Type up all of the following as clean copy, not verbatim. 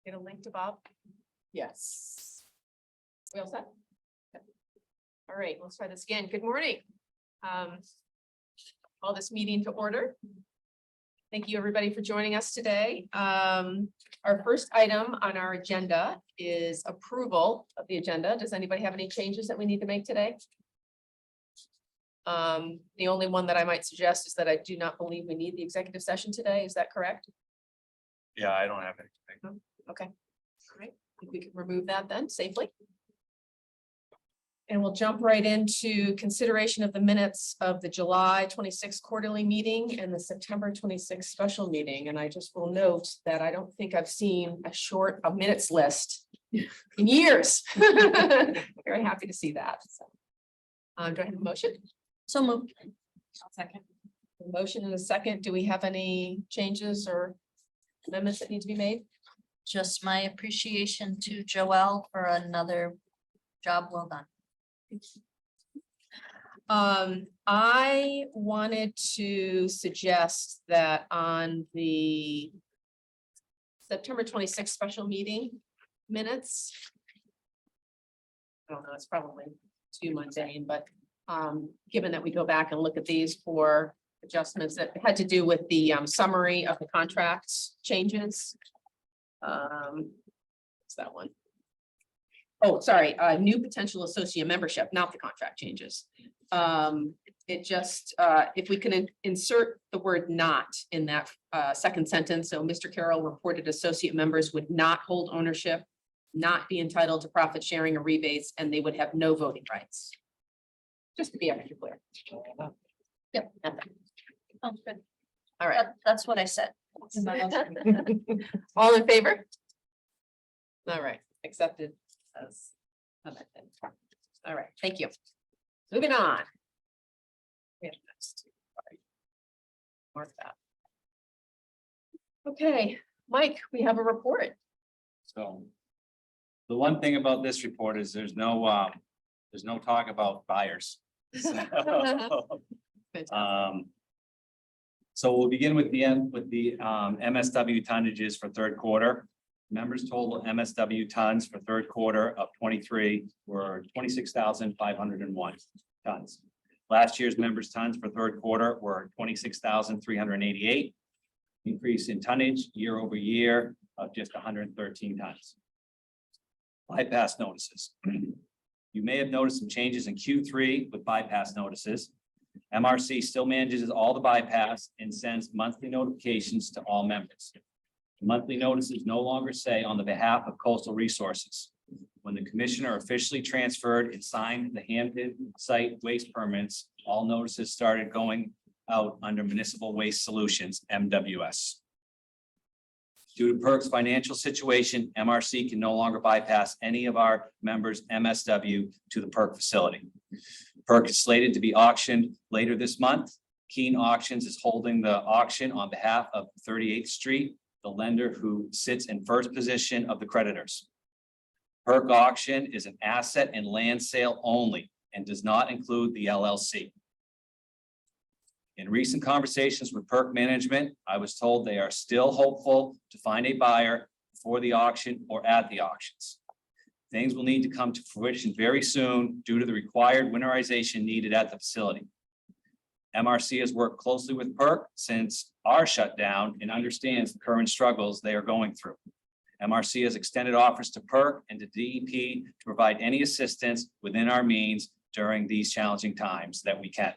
Get a link to Bob. Yes. We all set? Okay. All right, let's try this again. Good morning. Call this meeting to order. Thank you, everybody, for joining us today. Our first item on our agenda is approval of the agenda. Does anybody have any changes that we need to make today? The only one that I might suggest is that I do not believe we need the executive session today. Is that correct? Yeah, I don't have anything. Okay. All right, I think we can remove that then safely. And we'll jump right into consideration of the minutes of the July 26th quarterly meeting and the September 26th special meeting. And I just will note that I don't think I've seen a minutes list in years. Very happy to see that. So, do I have a motion? So moved. Second. A motion and a second. Do we have any changes or amendments that need to be made? Just my appreciation to Joelle for another job well done. I wanted to suggest that on the September 26th special meeting minutes. I don't know, it's probably too mundane, but given that we go back and look at these for adjustments that had to do with the summary of the contracts changes. What's that one? Oh, sorry, new potential associate membership, not the contract changes. It just, if we can insert the word not in that second sentence. So Mr. Carroll reported associate members would not hold ownership, not be entitled to profit sharing or rebates, and they would have no voting rights. Just to be extra clear. Yep. Nothing. Sounds good. All right. That's what I said. All in favor? All right, accepted as amended. All right, thank you. Moving on. We have next. Sorry. Mark that. Okay, Mike, we have a report. So the one thing about this report is there's no talk about buyers. So we'll begin with the MSW tonnages for third quarter. Members total MSW tons for third quarter of 23 were 26,501 tons. Last year's members tons for third quarter were 26,388. Increase in tonnage year over year of just 113 tons. Bypass notices. You may have noticed some changes in Q3 with bypass notices. MRC still manages all the bypass and sends monthly notifications to all members. The monthly notices no longer say on the behalf of Coastal Resources. When the commissioner officially transferred and signed the Hampton site waste permits, all notices started going out under Municipal Waste Solutions, MWS. Due to PERC's financial situation, MRC can no longer bypass any of our members' MSW to the PERC facility. PERC is slated to be auctioned later this month. Keene Auctions is holding the auction on behalf of 38th Street, the lender who sits in first position of the creditors. PERC auction is an asset and land sale only and does not include the LLC. In recent conversations with PERC management, I was told they are still hopeful to find a buyer for the auction or at the auctions. Things will need to come to fruition very soon due to the required winterization needed at the facility. MRC has worked closely with PERC since our shutdown and understands the current struggles they are going through. MRC has extended offers to PERC and to DEP to provide any assistance within our means during these challenging times that we can.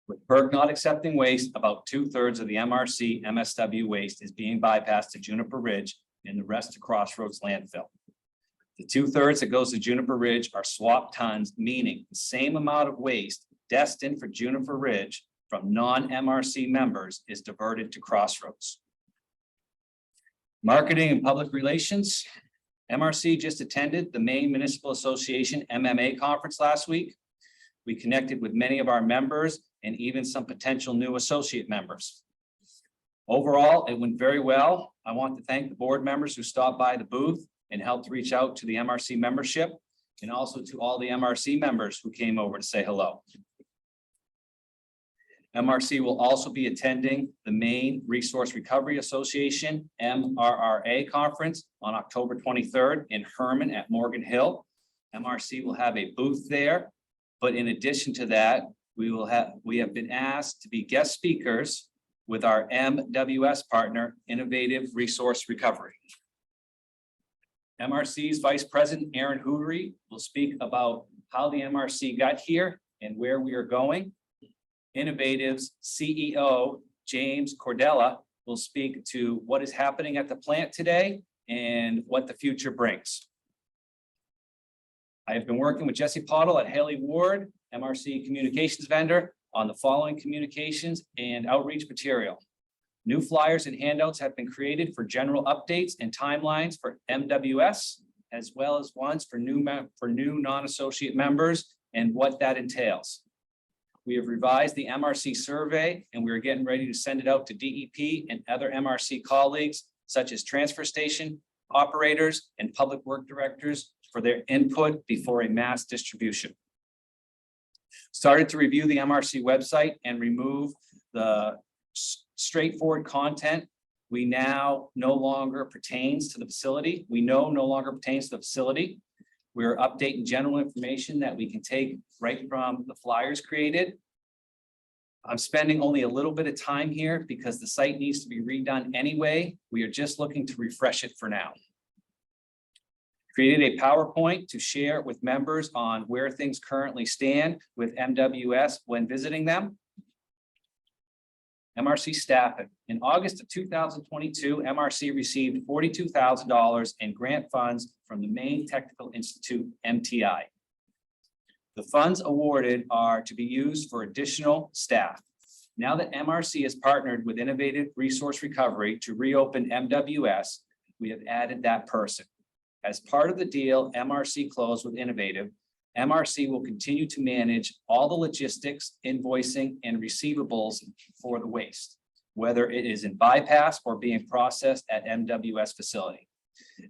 With PERC not accepting waste, about 2/3 of the MRC MSW waste is being bypassed to Juniper Ridge and the rest to Crossroads landfill. The 2/3 that goes to Juniper Ridge are swap tons, meaning the same amount of waste destined for Juniper Ridge from non-MRC members is diverted to Crossroads. Marketing and public relations. MRC just attended the Maine Municipal Association MMA conference last week. We connected with many of our members and even some potential new associate members. Overall, it went very well. I want to thank the board members who stopped by the booth and helped reach out to the MRC membership, and also to all the MRC members who came over to say hello. MRC will also be attending the Maine Resource Recovery Association MRRA conference on October 23rd in Herman at Morgan Hill. MRC will have a booth there, but in addition to that, we have been asked to be guest speakers with our MWS partner, Innovative Resource Recovery. MRC's Vice President Aaron Hoovery will speak about how the MRC got here and where we are going. Innovative's CEO, James Cordella, will speak to what is happening at the plant today and what the future brings. I have been working with Jesse Pottle at Haley Ward, MRC communications vendor, on the following communications and outreach material. New flyers and handouts have been created for general updates and timelines for MWS, as well as ones for new non-associate members and what that entails. We have revised the MRC survey, and we're getting ready to send it out to DEP and other MRC colleagues, such as transfer station operators and public work directors, for their input before a mass distribution. Started to review the MRC website and remove the straightforward content we now no longer pertains to the facility. No longer pertains to the facility. We're updating general information that we can take right from the flyers created. I'm spending only a little bit of time here because the site needs to be redone anyway. We are just looking to refresh it for now. Created a PowerPoint to share with members on where things currently stand with MWS when visiting them. MRC staffing. In August of 2022, MRC received $42,000 in grant funds from the Maine Technical Institute, MTI. The funds awarded are to be used for additional staff. Now that MRC has partnered with Innovative Resource Recovery to reopen MWS, we have added that person. As part of the deal MRC closed with Innovative, MRC will continue to manage all the logistics, invoicing, and receivables for the waste, whether it is in bypass or being processed at MWS facility.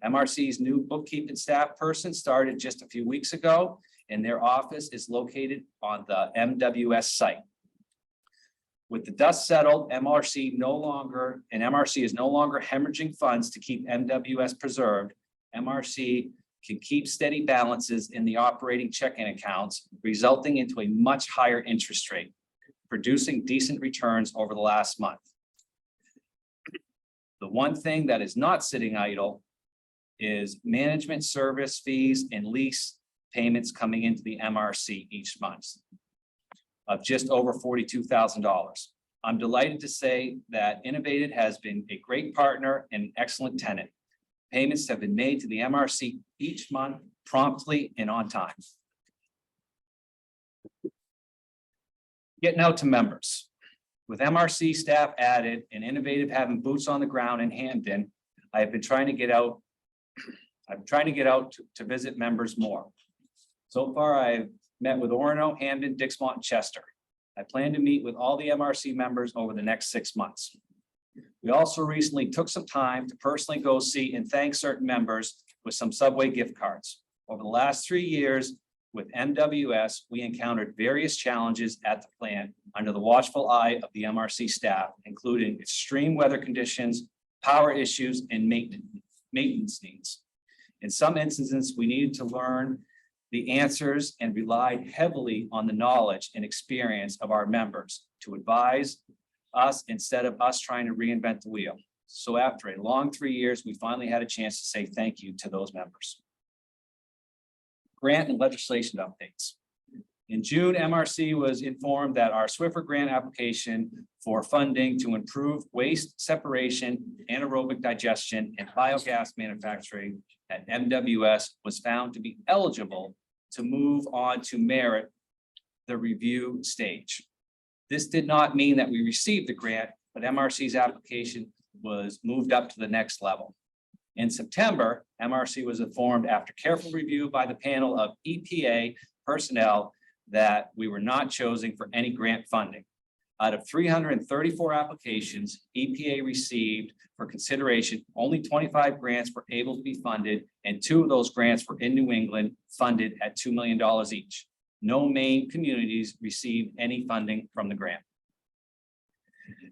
MRC's new bookkeeping staff person started just a few weeks ago, and their office is located on the MWS site. With the dust settled, MRC is no longer hemorrhaging funds to keep MWS preserved. MRC can keep steady balances in the operating checking accounts, resulting into a much higher interest rate, producing decent returns over the last month. The one thing that is not sitting idle is management service fees and lease payments coming into the MRC each month of just over $42,000. I'm delighted to say that Innovative has been a great partner and an excellent tenant. Payments have been made to the MRC each month promptly and on time. Getting out to members. With MRC staff added and Innovative having boots on the ground in Hampden, I have been trying to get out. I'm trying to get out to visit members more. So far, I've met with Orono, Hampden, Dixmont, and Chester. I plan to meet with all the MRC members over the next 6 months. We also recently took some time to personally go see and thank certain members with some Subway gift cards. Over the last 3 years with MWS, we encountered various challenges at the plant under the watchful eye of the MRC staff, including extreme weather conditions, power issues, and maintenance needs. In some instances, we needed to learn the answers and relied heavily on the knowledge and experience of our members to advise us instead of us trying to reinvent the wheel. So after a long 3 years, we finally had a chance to say thank you to those members. Grant and legislation updates. In June, MRC was informed that our Swiffer grant application for funding to improve waste separation, anaerobic digestion, and biogas manufacturing at MWS was found to be eligible to move on to merit the review stage. This did not mean that we received the grant, but MRC's application was moved up to the next level. In September, MRC was informed after careful review by the panel of EPA personnel that we were not chosen for any grant funding. Out of 334 applications EPA received for consideration, only 25 grants were able to be funded, and 2 of those grants were in New England, funded at $2 million each. No Maine communities received any funding from the grant.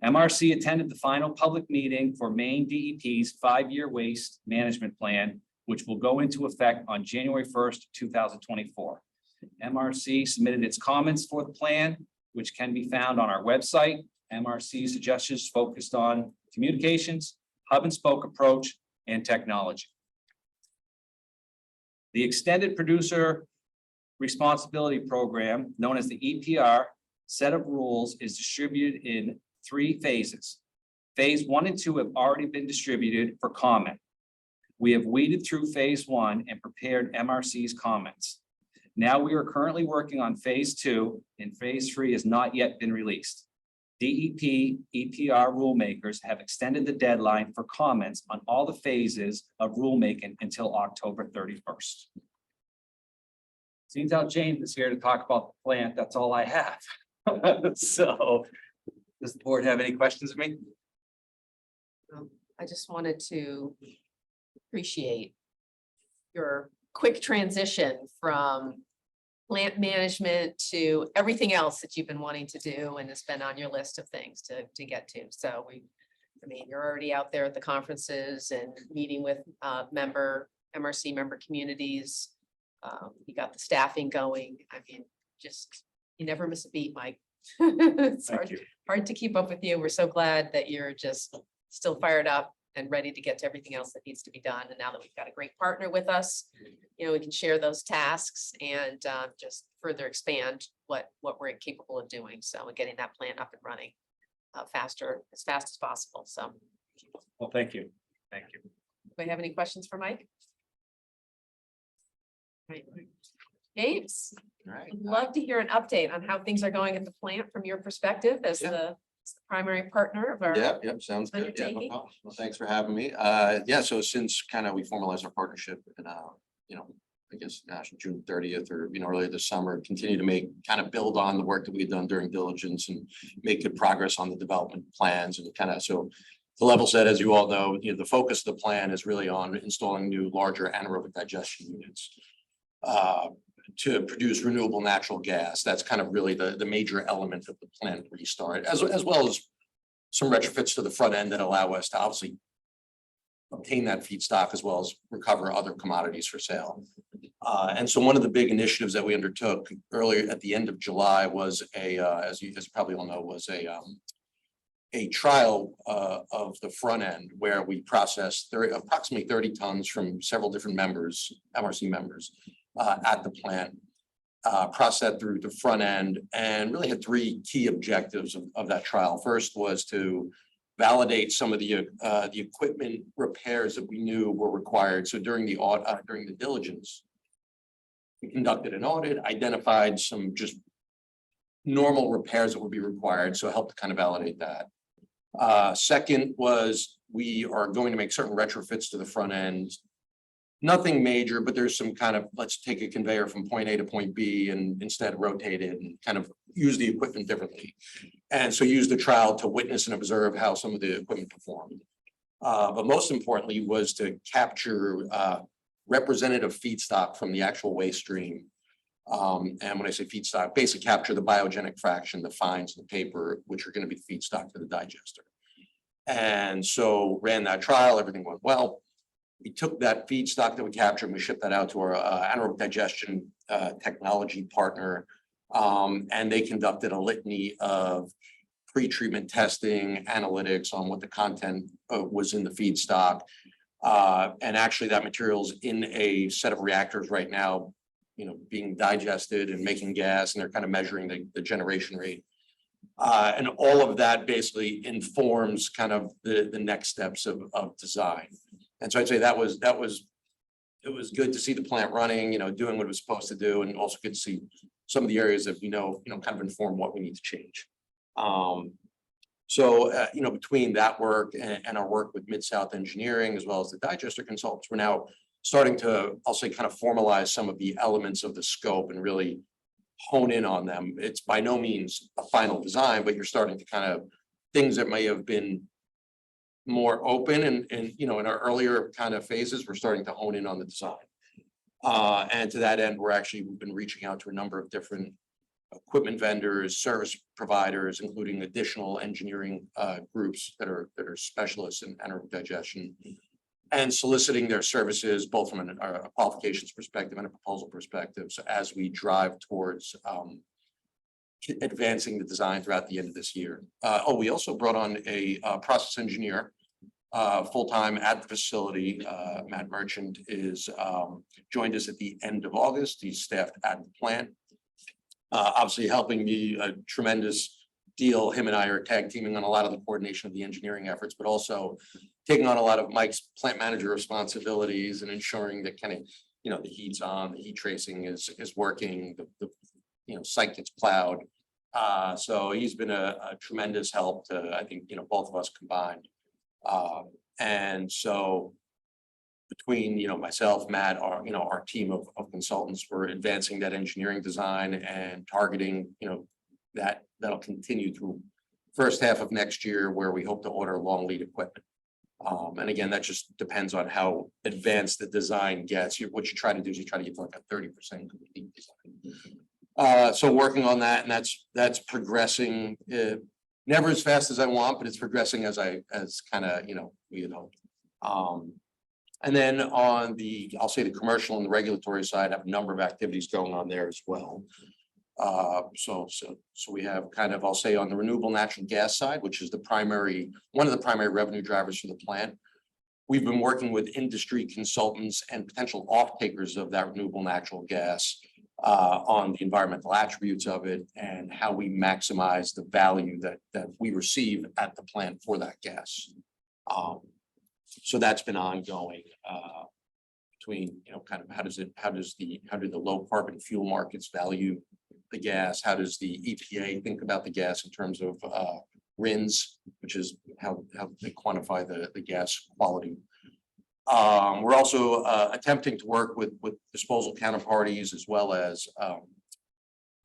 MRC attended the final public meeting for Maine DEP's 5-year waste management plan, which will go into effect on January 1st, 2024. MRC submitted its comments for the plan, which can be found on our website. MRC suggestions focused on communications, hub and spoke approach, and technology. The Extended Producer Responsibility Program, known as the EPR, set of rules is distributed in 3 phases. Phase 1 and 2 have already been distributed for comment. We have weeded through phase 1 and prepared MRC's comments. Now we are currently working on phase 2, and phase 3 has not yet been released. DEP EPR rulemakers have extended the deadline for comments on all the phases of rulemaking until October 31st. Seems how James is here to talk about the plant. That's all I have. So, does the board have any questions of me? I just wanted to appreciate your quick transition from plant management to everything else that you've been wanting to do and has been on your list of things to get to. So I mean, you're already out there at the conferences and meeting with MRC member communities. You got the staffing going. I mean, just, you never miss a beat, Mike. It's hard to keep up with you. We're so glad that you're just still fired up and ready to get to everything else that needs to be done. And now that we've got a great partner with us, you know, we can share those tasks and just further expand what we're capable of doing. So we're getting that plant up and running as fast as possible. So. Well, thank you. Thank you. Do we have any questions for Mike? Right. James, All right. I'd love to hear an update on how things are going at the plant from your perspective as Yeah. the primary partner of our. Yep, sounds good. Yeah, no undertaking. problem. Well, thanks for having me. Yeah, so since kind of we formalized our partnership and, you know, I guess June 30th or, you know, earlier this summer, continue to kind of build on the work that we had done during diligence and make good progress on the development plans and kind of, so the level set, as you all know, you know, the focus of the plan is really on installing new, larger anaerobic digestion units to produce renewable natural gas. That's kind of really the major element of the plant restart, as well as some retrofits to the front end that allow us to obviously obtain that feedstock as well as recover other commodities for sale. And so one of the big initiatives that we undertook earlier at the end of July was as you probably all know, was a trial of the front end where we processed approximately 30 tons from several different members, MRC members, at the plant, processed through the front end, and really had 3 key objectives of that trial. First was to validate some of the equipment repairs that we knew were required. So during the diligence, we conducted an audit, identified some just normal repairs that would be required. So it helped to kind of validate that. Second was we are going to make certain retrofits to the front end. Nothing major, but there's some kind of, let's take a conveyor from point A to point B and instead rotate it and kind of use the equipment differently. And so use the trial to witness and observe how some of the equipment performed. But most importantly was to capture representative feedstock from the actual waste stream. And when I say feedstock, basically capture the biogenic fraction, the fines, the paper, which are going to be feedstock for the digester. And so ran that trial, everything went well. We took that feedstock that we captured and we shipped that out to our anaerobic digestion technology partner. And they conducted a litany of pre-treatment testing, analytics on what the content was in the feedstock. And actually that material's in a set of reactors right now, you know, being digested and making gas, and they're kind of measuring the generation rate. And all of that basically informs kind of the next steps of design. And so I'd say it was good to see the plant running, you know, doing what it was supposed to do, and also good to see some of the areas that, you know, kind of inform what we need to change. So, you know, between that work and our work with Mid-South Engineering, as well as the digester consultants, we're now starting to, I'll say, kind of formalize some of the elements of the scope and really hone in on them. It's by no means a final design, but you're starting to kind of, things that may have been more open and, you know, in our earlier kind of phases, we're starting to hone in on the design. And to that end, we've been reaching out to a number of different equipment vendors, service providers, including additional engineering groups that are specialists in anaerobic digestion, and soliciting their services both from a qualifications perspective and a proposal perspective. So as we drive towards advancing the design throughout the end of this year. We also brought on a process engineer full-time at the facility. Matt Merchant is joined us at the end of August. He's staffed at the plant. Obviously helping me a tremendous deal. Him and I are tag teaming on a lot of the coordination of the engineering efforts, but also taking on a lot of Mike's plant manager responsibilities and ensuring that kind of, you know, the heat's on, the heat tracing is working, the you know, site gets plowed. So he's been a tremendous help to, I think, you know, both of us combined. And so between, you know, myself, Matt, our team of consultants, we're advancing that engineering design and targeting, you know, that'll continue through first half of next year, where we hope to order long lead equipment. And again, that just depends on how advanced the design gets. What you try to do is you try to get to like a 30% complete design. So working on that, and that's progressing, never as fast as I want, but it's progressing as kind of, you know, we had hoped. And then on I'll say the commercial and the regulatory side, I have a number of activities going on there as well. So we have kind of, I'll say, on the renewable natural gas side, which is one of the primary revenue drivers for the plant. We've been working with industry consultants and potential off-takers of that renewable natural gas on the environmental attributes of it and how we maximize the value that we receive at the plant for that gas. So that's been ongoing between, you know, kind of how do the low carbon fuel markets value the gas? How does the EPA think about the gas in terms of RINs, which is how they quantify the gas quality? We're also attempting to work with disposal counterparties as well as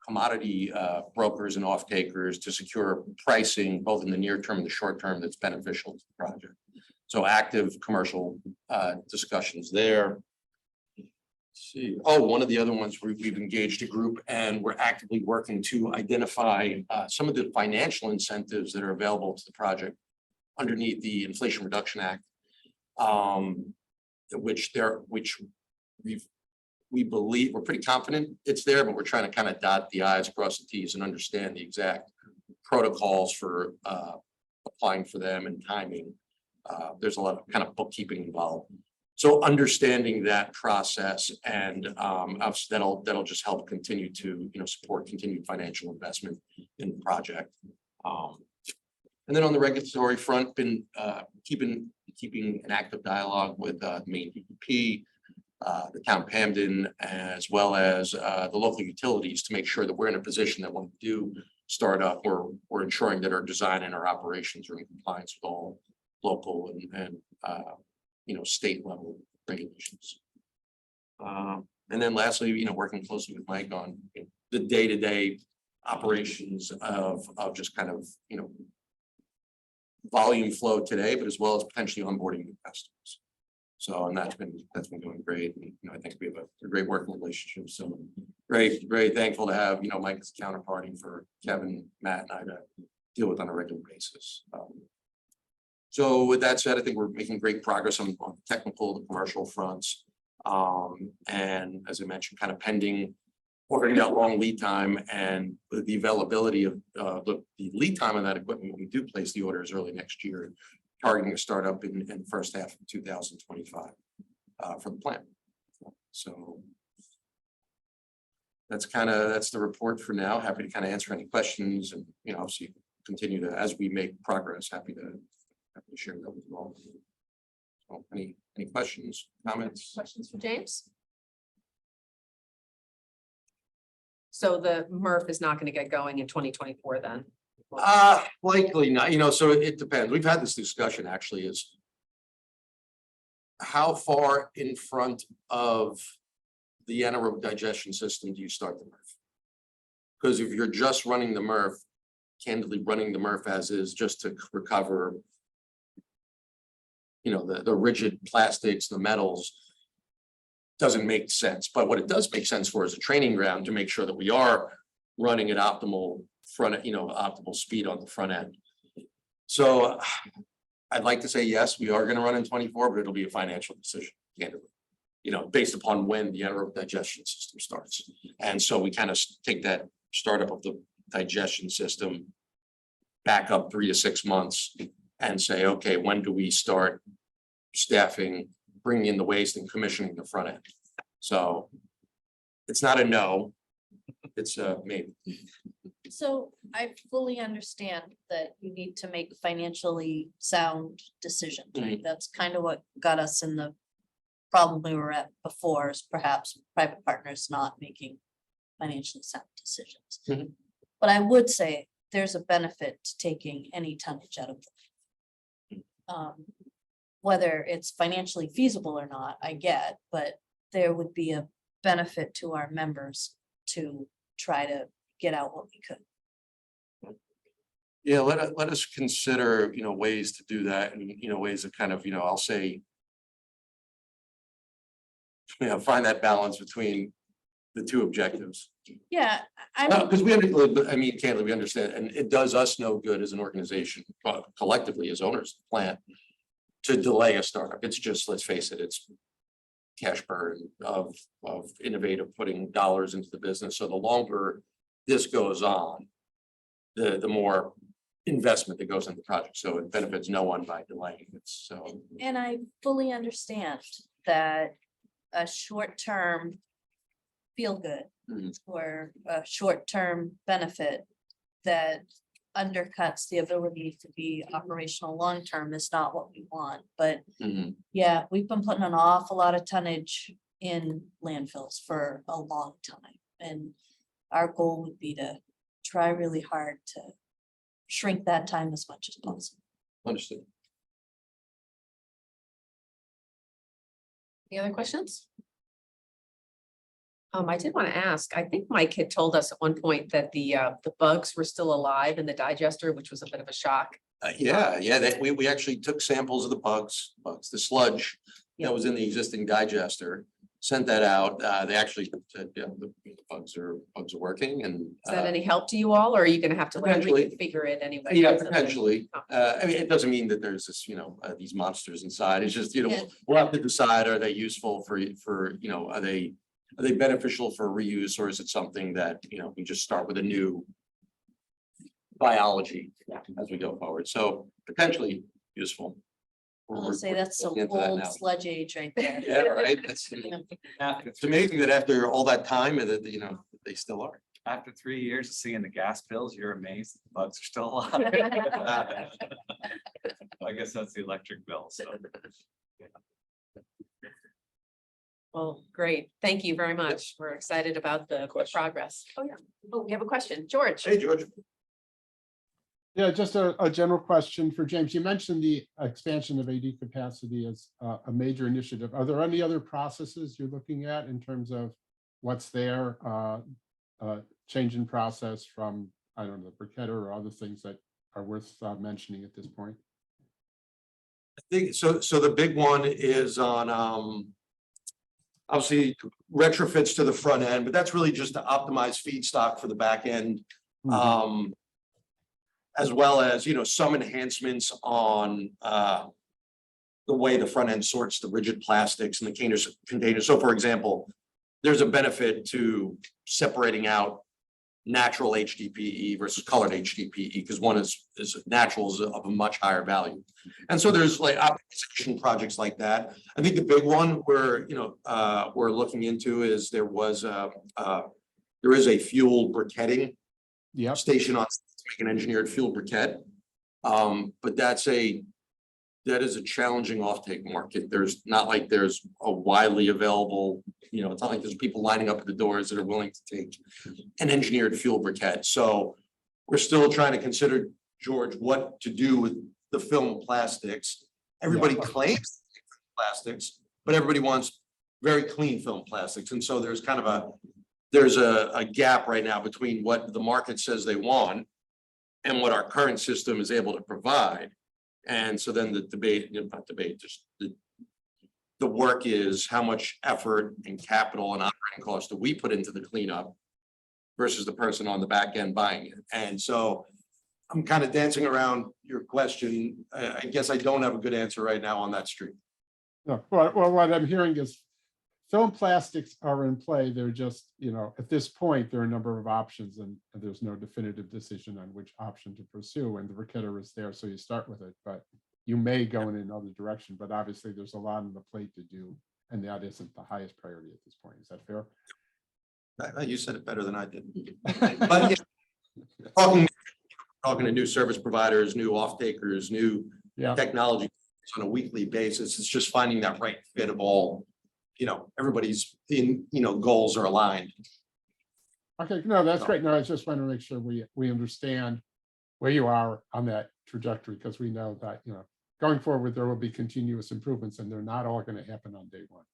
commodity brokers and off-takers to secure pricing both in the near term and the short term that's beneficial to the project. So active commercial discussions there. Let's see. One of the other ones we've engaged a group and we're actively working to identify some of the financial incentives that are available to the project underneath the Inflation Reduction Act. Which we believe, we're pretty confident it's there, but we're trying to kind of dot the i's, cross the t's, and understand the exact protocols for applying for them and timing. There's a lot of kind of bookkeeping involved. So understanding that process and obviously that'll just help continue to, you know, support continued financial investment in the project. And then on the regulatory front, been keeping an active dialogue with the Maine DEP, the town of Hamden, as well as the local utilities to make sure that we're in a position that when we do start up, we're ensuring that our design and our operations are in compliance with all local and you know, state level regulations. And then lastly, you know, working closely with Mike on the day-to-day operations of just kind of, you know, volume flow today, but as well as potentially onboarding new customers. So, and that's been going great. And, you know, I think we have a great working relationship. So very thankful to have, you know, Mike as a counterparty for Kevin, Matt, and I to deal with on a regular basis. So with that said, I think we're making great progress on the technical, the commercial fronts. And as I mentioned, kind of pending ordering that long lead time and the availability of the lead time of that equipment when we do place the orders early next year, targeting to start up in the first half of 2025 for the plant. So that's the report for now. Happy to kind of answer any questions and, you know, obviously continue to, as we make progress, happy to share that with you all. So any questions, comments? Questions for James? So the MRF is not going to get going in 2024 then? Likely not, you know, so it depends. We've had this discussion actually, is how far in front of the anaerobic digestion system do you start the MRF? Because if you're just running the MRF, candidly running the MRF as is just to recover, you know, the rigid plastics, the metals, doesn't make sense. But what it does make sense for is a training ground to make sure that we are running at optimal optimal speed on the front end. So I'd like to say, yes, we are going to run in 24, but it'll be a financial decision, candidly, you know, based upon when the anaerobic digestion system starts. And so we kind of take that startup of the digestion system back up 3 to 6 months and say, okay, when do we start staffing, bringing in the waste and commissioning the front end? So it's not a no, it's a maybe. So I fully understand that you need to make financially sound decisions, right? That's kind of what got us in the problem we were at before, is perhaps private partners not making financially sound decisions. Mhm. But I would say there's a benefit to taking any tonnage out of them. Whether it's financially feasible or not, I get, but there would be a benefit to our members to try to get out what we could. Yeah, let us consider, you know, ways to do that, and, you know, ways of kind of, you know, I'll say, you know, find that balance between the two objectives. Yeah, I Because I mean, candidly, we understand, and it does us no good as an organization, collectively as owners of the plant, to delay a startup. It's just, let's face it, it's cash burn of innovative, putting dollars into the business. So the longer this goes on, the more investment that goes into the project. So it benefits no one by delaying it. So and I fully understand that a short-term feel good Mhm. or a short-term benefit that undercuts the ability to be operational long-term is not what we want. But mhm. yeah, we've been putting an awful lot of tonnage in landfills for a long time. And our goal would be to try really hard to shrink that time as much as possible. Understood. Any other questions? I did want to ask, I think Mike had told us at one point that the bugs were still alive in the digester, which was a bit of a shock. Yeah, that we actually took samples of the bugs, the sludge Yeah. that was in the existing digester, sent that out. They actually said, yeah, the bugs are working, and Is that any help to you all, or are you gonna have to like Potentially. reconfigure it anyway? yeah, potentially. I mean, it doesn't mean that there's this, you know, these monsters inside. It's just, you know, Yeah. we'll have to decide, are they useful for, you know, are they beneficial for reuse, or is it something that, you know, we just start with a new biology as we go forward? So potentially useful. I'll say that's some looking into that old now. sludge age right there. Yeah, right. It's amazing that after all that time, that, you know, they still are. After 3 years of seeing the gas bills, you're amazed that the bugs are still alive. I guess that's the electric bill, so. Well, great. Thank you very much. We're excited about the progress. Oh, yeah. Oh, we have a question. George. Hey, George. Yeah, just a general question for James. You mentioned the expansion of AD capacity as a major initiative. Are there any other processes you're looking at in terms of what's there? Change in process from, I don't know, the briquetter or other things that are worth mentioning at this point? I think so. So the big one is on obviously retrofits to the front end, but that's really just to optimize feedstock for the back end. Mhm. As well as, you know, some enhancements on the way the front end sorts the rigid plastics and the containers. So for example, there's a benefit to separating out natural HDPE versus colored HDPE, because one is natural is of a much higher value. And so there's like optimization projects like that. I think the big one we're looking into is there is a fuel briquetting Yep. station on to make an engineered fuel briquette. But that is a challenging offtake market. There's not like there's a widely available, you know, it's not like there's people lining up at the doors that are willing to take an engineered fuel briquette. So we're still trying to consider, George, what to do with the film plastics. Everybody claims plastics, but everybody wants very clean film plastics. And so there's kind of there's a gap right now between what the market says they want and what our current system is able to provide. And so then the debate, not debate, just the work is how much effort and capital and operating costs do we put into the cleanup versus the person on the back end buying it. And so I'm kind of dancing around your question. I guess I don't have a good answer right now on that street. No, well, what I'm hearing is film plastics are in play. They're just, at this point, there are a number of options and there's no definitive decision on which option to pursue. And the Riquetter is there, so you start with it, but you may go in another direction, but obviously there's a lot on the plate to do. And that isn't the highest priority at this point. Is that fair? You said it better than I did. But talking to new service providers, new off-takers, new Yeah. technology on a weekly basis. It's just finding that right fit of all, everybody's goals are aligned. Okay, no, that's great. No, I just want to make sure we understand where you are on that trajectory, because we know that, going forward, there will be continuous improvements and they're not all going to happen on day one.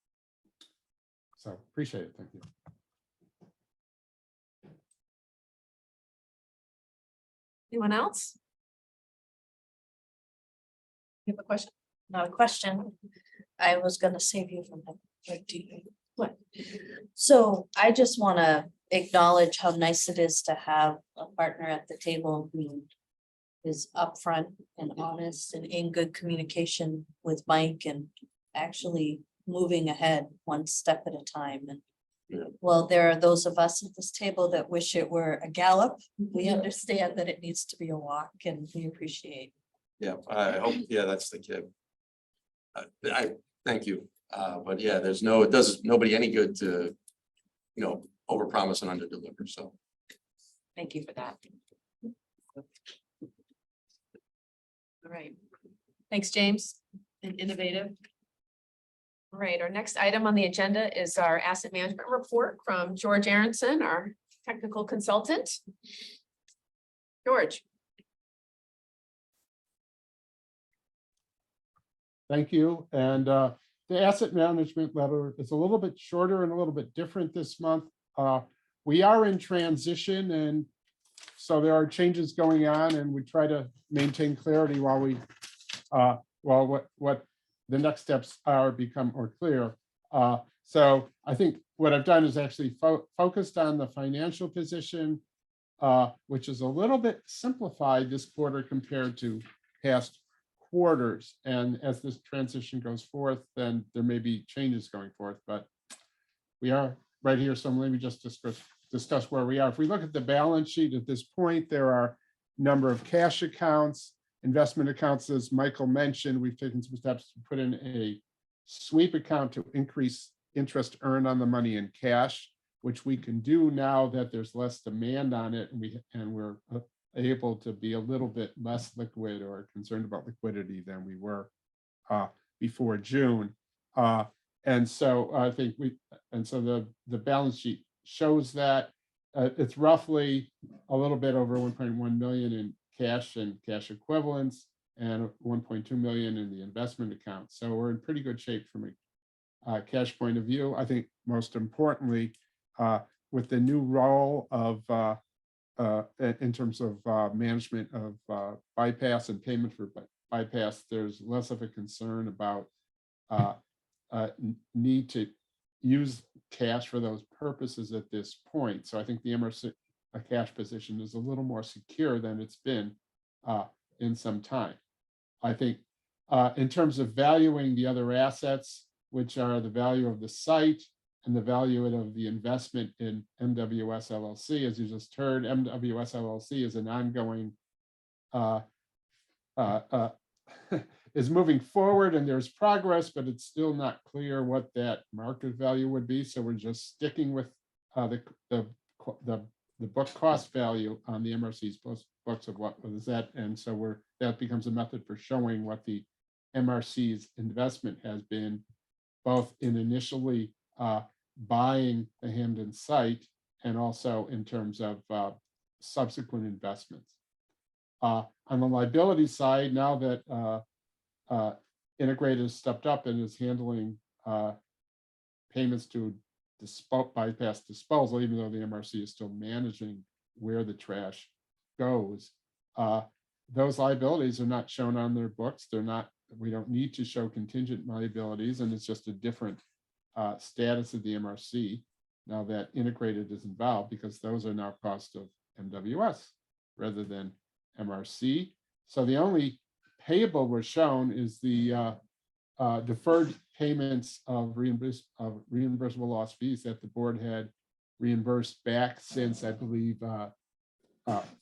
So appreciate it. Thank you. Anyone else? You have a question? Not a question. I was gonna save you from that. Like, do you- What? So I just wanna acknowledge how nice it is to have a partner at the table who is upfront and honest and in good communication with Mike and actually moving ahead one step at a time. And Yeah. well, there are those of us at this table that wish it were a gallop. We understand that it needs to be a walk, and we appreciate. Yeah, I hope, that's the kid. I thank you. But yeah, it does nobody any good to, overpromise and underdeliver. So. Thank you for that. All right. Thanks, James. And innovative. All right, our next item on the agenda is our asset management report from George Aronson, our technical consultant. George. Thank you. And the asset management letter is a little bit shorter and a little bit different this month. We are in transition, and so there are changes going on, and we try to maintain clarity while what the next steps are become more clear. So I think what I've done is actually focused on the financial position, which is a little bit simplified this quarter compared to past quarters. And as this transition goes forth, then there may be changes going forth, but we are right here. So let me just discuss where we are. If we look at the balance sheet at this point, there are a number of cash accounts, investment accounts. As Michael mentioned, we've taken some steps to put in a sweep account to increase interest earned on the money in cash, which we can do now that there's less demand on it, and we're able to be a little bit less liquid or concerned about liquidity than we were before June. And so I think the balance sheet shows that it's roughly a little bit over 1.1 million in cash and cash equivalents and 1.2 million in the investment account. So we're in pretty good shape from a cash point of view. I think most importantly, with the new role of in terms of management of bypass and payment for bypass, there's less of a concern about need to use cash for those purposes at this point. So I think the MRC cash position is a little more secure than it's been in some time. I think in terms of valuing the other assets, which are the value of the site and the value of the investment in MWS LLC, as you just heard, MWS LLC is an ongoing is moving forward, and there's progress, but it's still not clear what that market value would be. So we're just sticking with the book cost value on the MRC's books of what was that, and so that becomes a method for showing what the MRC's investment has been, both in initially buying the Hamden site and also in terms of subsequent investments. On the liability side, now that Integrated has stepped up and is handling payments to bypass disposal, even though the MRC is still managing where the trash goes. Those liabilities are not shown on their books. They're not, we don't need to show contingent liabilities, and it's just a different status of the MRC now that integrated is involved, because those are now cost of MWS rather than MRC. So the only payable was shown is the deferred payments of reimbursable loss fees that the board had reimbursed back since, I believe,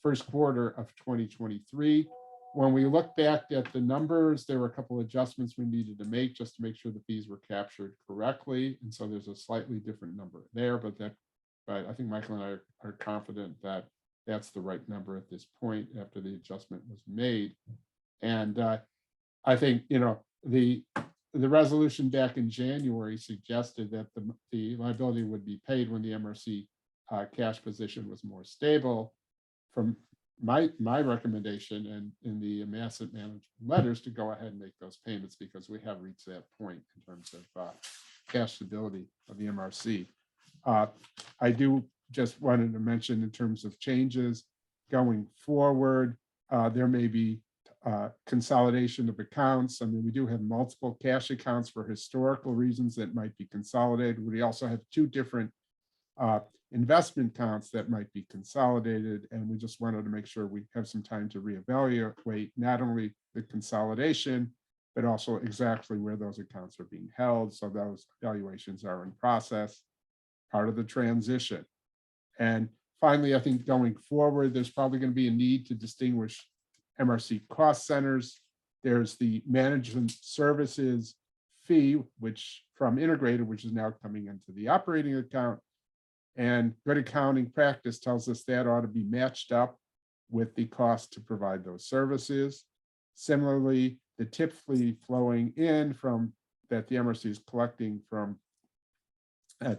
first quarter of 2023. When we look back at the numbers, there were a couple of adjustments we needed to make just to make sure the fees were captured correctly. And so there's a slightly different number there, but I think Michael and I are confident that that's the right number at this point after the adjustment was made. And I think, the resolution back in January suggested that the liability would be paid when the MRC cash position was more stable. From my recommendation and in the asset management letters to go ahead and make those payments, because we have reached that point in terms of cash stability of the MRC. I do just wanted to mention in terms of changes going forward, there may be consolidation of accounts. I mean, we do have multiple cash accounts for historical reasons that might be consolidated. We also have two different investment accounts that might be consolidated, and we just wanted to make sure we have some time to reevaluate not only the consolidation, but also exactly where those accounts are being held. So those evaluations are in process, part of the transition. And finally, I think going forward, there's probably going to be a need to distinguish MRC cost centers. There's the management services fee, which from integrated, which is now coming into the operating account. And good accounting practice tells us that ought to be matched up with the cost to provide those services. Similarly, the tip fee flowing in from that the MRC is collecting from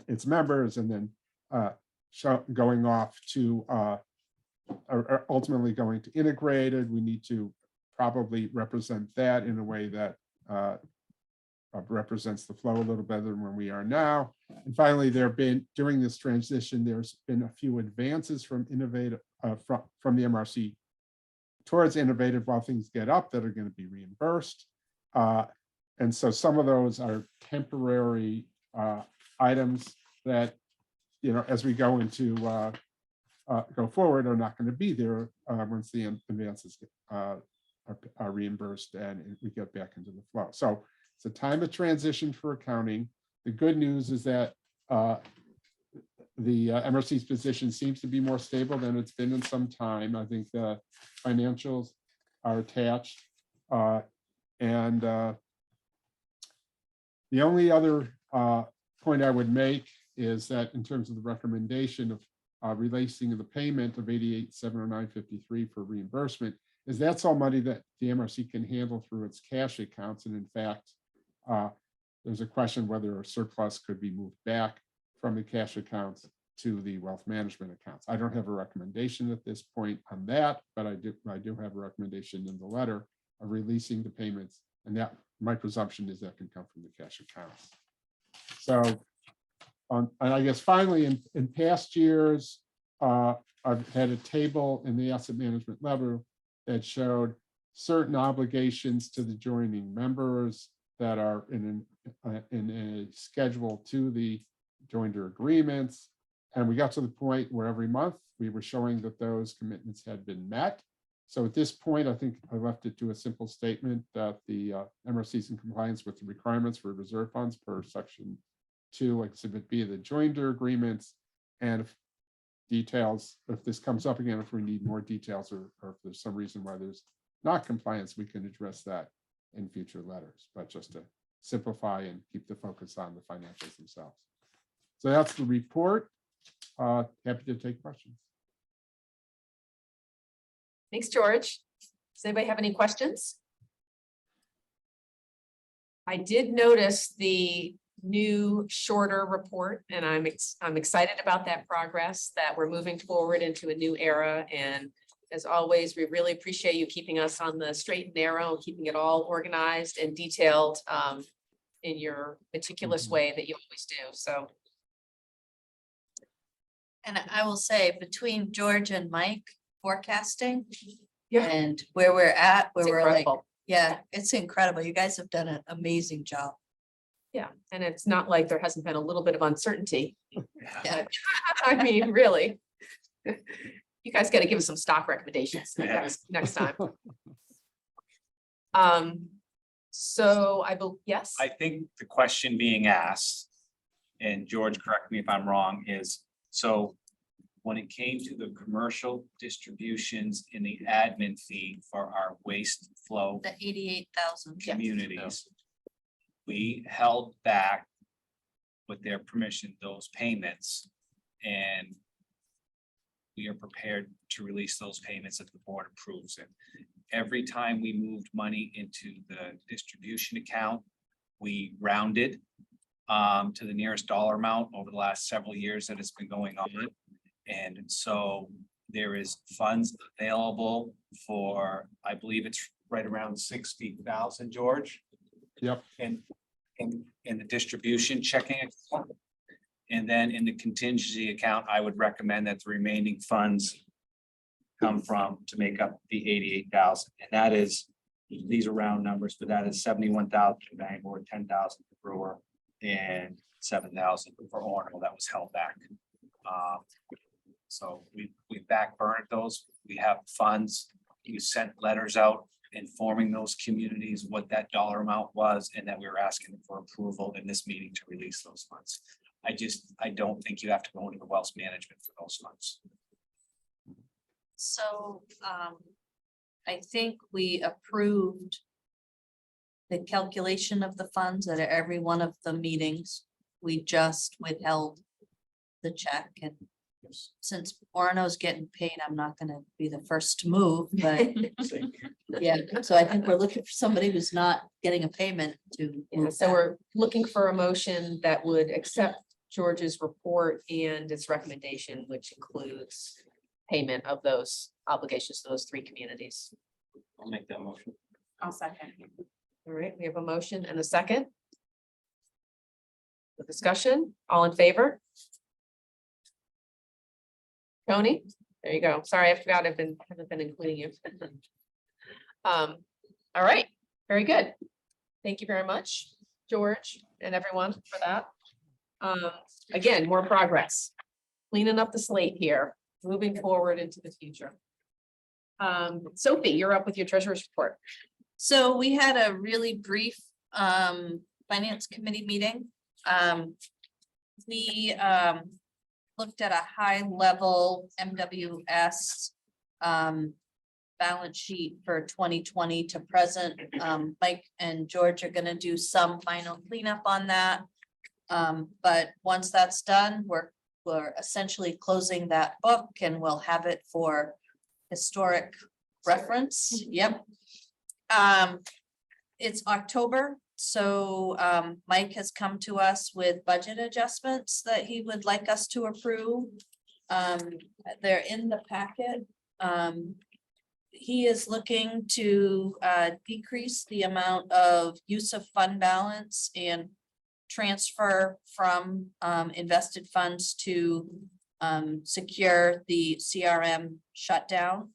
its members and then going off to are ultimately going to integrated. We need to probably represent that in a way that represents the flow a little better than where we are now. And finally, during this transition, there's been a few advances from innovative from the MRC towards innovative while things get up that are going to be reimbursed. And so some of those are temporary items that, as we go into go forward are not going to be there once the advances are reimbursed and we get back into the flow. So it's a time of transition for accounting. The good news is that the MRC's position seems to be more stable than it's been in some time. I think the financials are attached. And the only other point I would make is that in terms of the recommendation of releasing the payment of $88,709.53 for reimbursement, is that's all money that the MRC can handle through its cash accounts. And in fact, there's a question whether a surplus could be moved back from the cash accounts to the wealth management accounts. I don't have a recommendation at this point on that, but I do have a recommendation in the letter of releasing the payments, and that my presumption is that can come from the cash accounts. So, and I guess finally, in past years, I've had a table in the asset management letter that showed certain obligations to the joining members that are in a schedule to the joinder agreements. And we got to the point where every month we were showing that those commitments had been met. So at this point, I think I left it to a simple statement that the MRC is in compliance with the requirements for reserve funds per section 2, exhibit B of the joinder agreements. And if details, if this comes up again, if we need more details or if there's some reason why there's not compliance, we can address that in future letters, but just to simplify and keep the focus on the financials themselves. So that's the report. Happy to take questions. Thanks, George. Does anybody have any questions? I did notice the new shorter report, and I'm excited about that progress, that we're moving forward into a new era. And as always, we really appreciate you keeping us on the straight and narrow, keeping it all organized and detailed in your meticulous way that you always do. So And I will say, between George and Mike forecasting. Yeah. And where we're at, where It's we're like, incredible. yeah, it's incredible. You guys have done an amazing job. Yeah, and it's not like there hasn't been a little bit of uncertainty. Yeah. I mean, really. You guys gotta give us some stock recommendations next time. So I will, yes, I think the question being asked, and George, correct me if I'm wrong, is, so when it came to the commercial distributions in the admin fee for our waste flow The 88,000. communities, we held back, with their permission, those payments, and we are prepared to release those payments if the board approves it. Every time we moved money into the distribution account, we rounded to the nearest dollar amount over the last several years that it's been going on. And so there is funds available for, I believe it's right around 60,000, George. Yep. And in the distribution checking account. And then in the contingency account, I would recommend that the remaining funds come from to make up the 88,000. And that is, these are round numbers, but that is 71,000 for Bangor, 10,000 for Brewer, and 7,000 for Orno that was held back. So we backburned those. We have funds. We sent letters out informing those communities what that dollar amount was and that we were asking for approval in this meeting to release those funds. I don't think you have to go into the wealth management for those funds. So, I think we approved the calculation of the funds at every one of the meetings. We just withheld the check, and since Orno's getting paid, I'm not gonna be the first to move, but yeah, so I think we're looking for somebody who's not getting a payment to. yeah, move so that. we're looking for a motion that would accept George's report and its recommendation, which includes payment of those obligations to those three communities. I'll make that motion. I'll second. All right, we have a motion and a second. The discussion, all in favor? Tony, there you go. Sorry, I forgot haven't been including you. All right, very good. Thank you very much, George, and everyone for that. Again, more progress. Cleaning up the slate here, moving forward into the future. Sophie, you're up with your treasurer's report. So we had a really brief finance committee meeting. We looked at a high level MWS balance sheet for 2020 to present. Mike and George are gonna do some final cleanup on that. But once that's done, we're essentially closing that book and we'll have it for historic reference. Yep. It's October, so Mike has come to us with budget adjustments that he would like us to approve. They're in the packet. He is looking to decrease the amount of use of fund balance and transfer from invested funds to secure the CRM shutdown.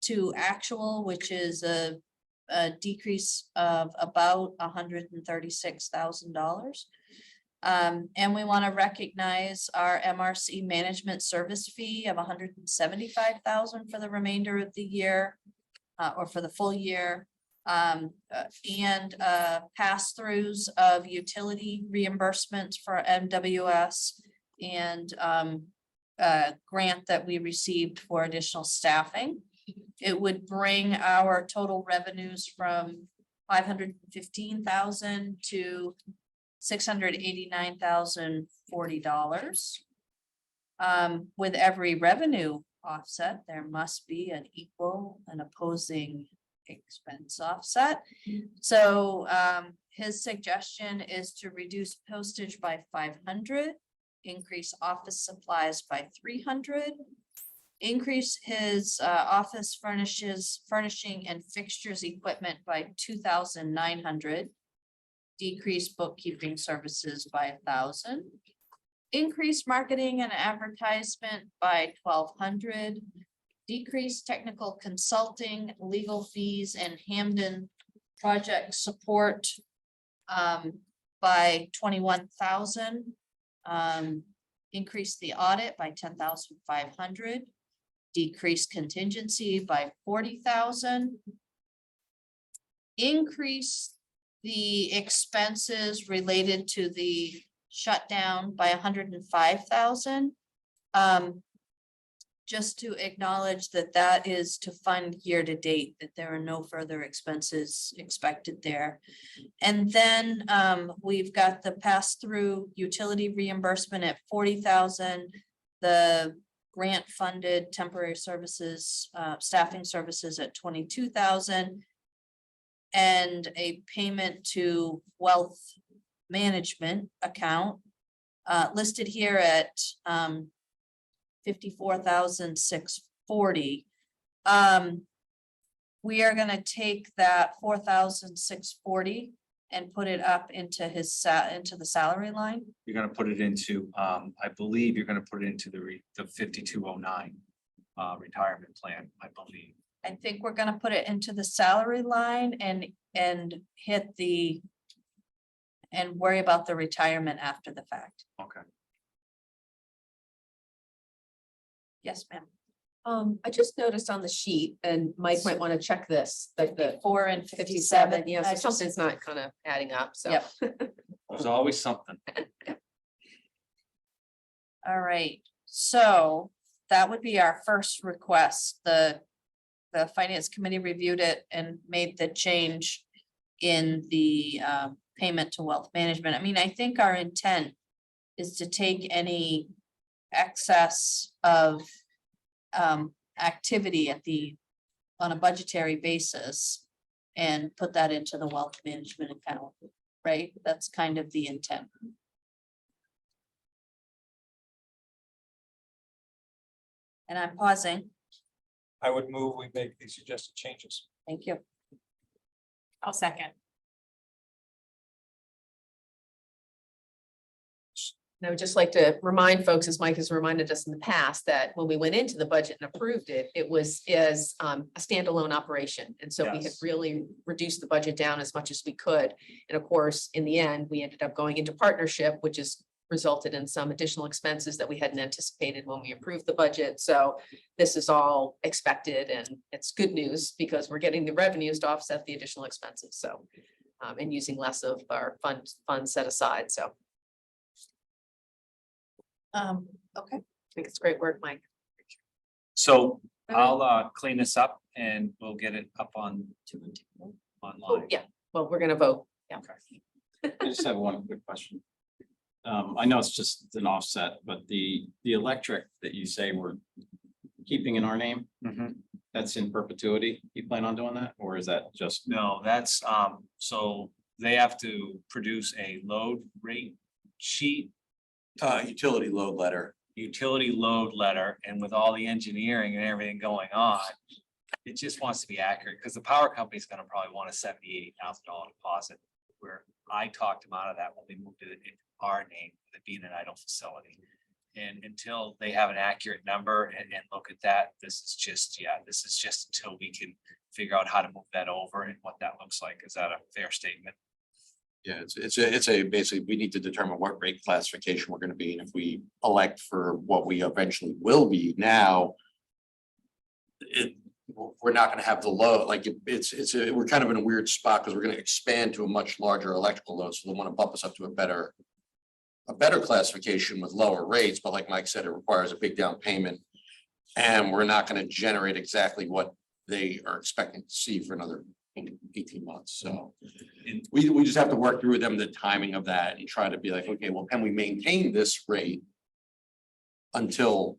To actual, which is a decrease of about $136,000. And we want to recognize our MRC management service fee of $175,000 for the remainder of the year, or for the full year. And pass-throughs of utility reimbursements for MWS and grant that we received for additional staffing. It would bring our total revenues from $515,000 to $689,040. With every revenue offset, there must be an equal and opposing expense offset. So his suggestion is to reduce postage by 500, increase office supplies by 300. Increase his office furnishing and fixtures equipment by 2,900. Decrease bookkeeping services by 1,000. increase marketing and advertisement by 1,200. Decrease technical consulting, legal fees and Hamden project support. By 21,000. Increase the audit by 10,500. Decrease contingency by 40,000. Increase the expenses related to the shutdown by 105,000. Just to acknowledge that that is to fund year to date, that there are no further expenses expected there. And then we've got the pass-through utility reimbursement at 40,000. The grant funded temporary services, staffing services at 22,000. And a payment to wealth management account listed here at 54,640. We are gonna take that 4,640 and put it up into into the salary line. You're gonna put it into, I believe you're gonna put it into the 5209 retirement plan, I believe. I think we're gonna put it into the salary line and hit the and worry about the retirement after the fact. Okay. Yes, ma'am. I just noticed on the sheet, and Mike might want to check this, like the 4 and 57, 57. yeah, I so just- something's not kind of adding up, so. Yep. There's always something. All right, so that would be our first request. The finance committee reviewed it and made the change in the payment to wealth management. I mean, I think our intent is to take any excess of activity on a budgetary basis and put that into the wealth management account, right? That's kind of the intent. And I'm pausing. I would move we make these suggested changes. Thank you. I'll second. And I would just like to remind folks, as Mike has reminded us in the past, that when we went into the budget and approved it, it was as a standalone operation. And so we had Yes. really reduced the budget down as much as we could. And of course, in the end, we ended up going into partnership, which has resulted in some additional expenses that we hadn't anticipated when we approved the budget. So this is all expected, and it's good news because we're getting the revenues to offset the additional expenses. So and using less of our funds set aside. So Okay. I think it's great work, Mike. So Okay. I'll clean this up and we'll get it up on Oh, online. yeah, well, we're gonna vote. Yeah. Okay. I just have one quick question. I know it's just an offset, but the electric that you say we're keeping in our name, Mhm. that's in perpetuity. You plan on doing that, or is that just? No, that's, so they have to produce a load rate sheet, Utility load letter. utility load letter, and with all the engineering and everything going on, it just wants to be accurate, because the power company's gonna probably want a $78,000 deposit, where I talked them out of that when we moved it in our name, it being an idle facility. And until they have an accurate number and look at that, this is just until we can figure out how to move that over and what that looks like. Is that a fair statement? Yeah, it's a basically, we need to determine what rate classification we're gonna be, and if we elect for what we eventually will be now. We're not gonna have the load, like we're kind of in a weird spot because we're gonna expand to a much larger electrical load, so they want to bump us up to a better classification with lower rates, but like Mike said, it requires a big down payment. And we're not gonna generate exactly what they are expecting to see for another 18 months, so. And We just have to work through with them the timing of that and try to be like, okay, well, can we maintain this rate? Until,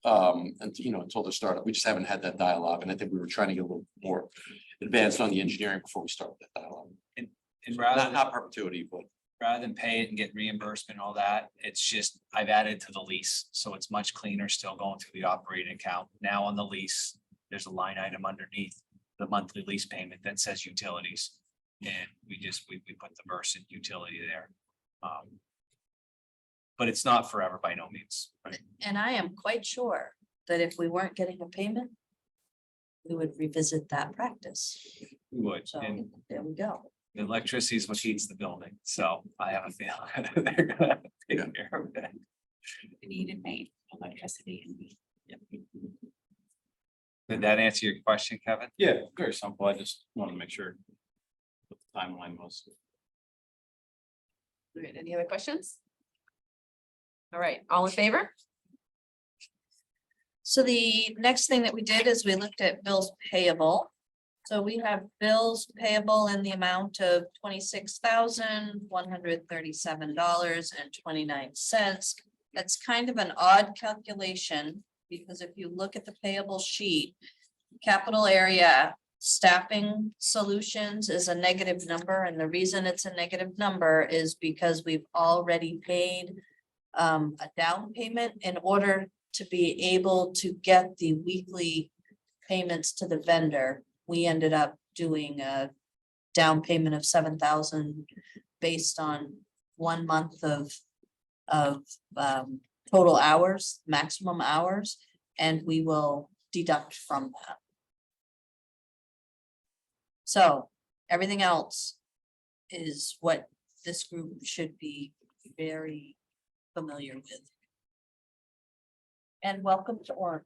until the startup, we just haven't had that dialogue, and I think we were trying to get a little more advanced on the engineering before we start that dialogue. and rather Not perpetuity, but. than pay it and get reimbursement and all that, it's just, I've added to the lease, so it's much cleaner still going through the operating account. Now on the lease, there's a line item underneath the monthly lease payment that says utilities. And we put the Versant utility there. but it's not forever by no means. Right? And I am quite sure that if we weren't getting a payment, we would revisit that practice. We would, So and there we go. the electricity is what heats the building, so I have a feeling they're gonna take care of that. Need and made electricity and need. Did that answer your question, Kevin? Yeah, very simple. I just wanted to make sure what the timeline was. All right, any other questions? All right, all in favor? So the next thing that we did is we looked at bills payable. So we have bills payable in the amount of $26,137.29. That's kind of an odd calculation, because if you look at the payable sheet, capital area staffing solutions is a negative number, and the reason it's a negative number is because we've already paid a down payment in order to be able to get the weekly payments to the vendor. We ended up doing a down payment of 7,000 based on 1 month of total hours, maximum hours, and we will deduct from that. So everything else is what this group should be very familiar with. And welcome to Orange.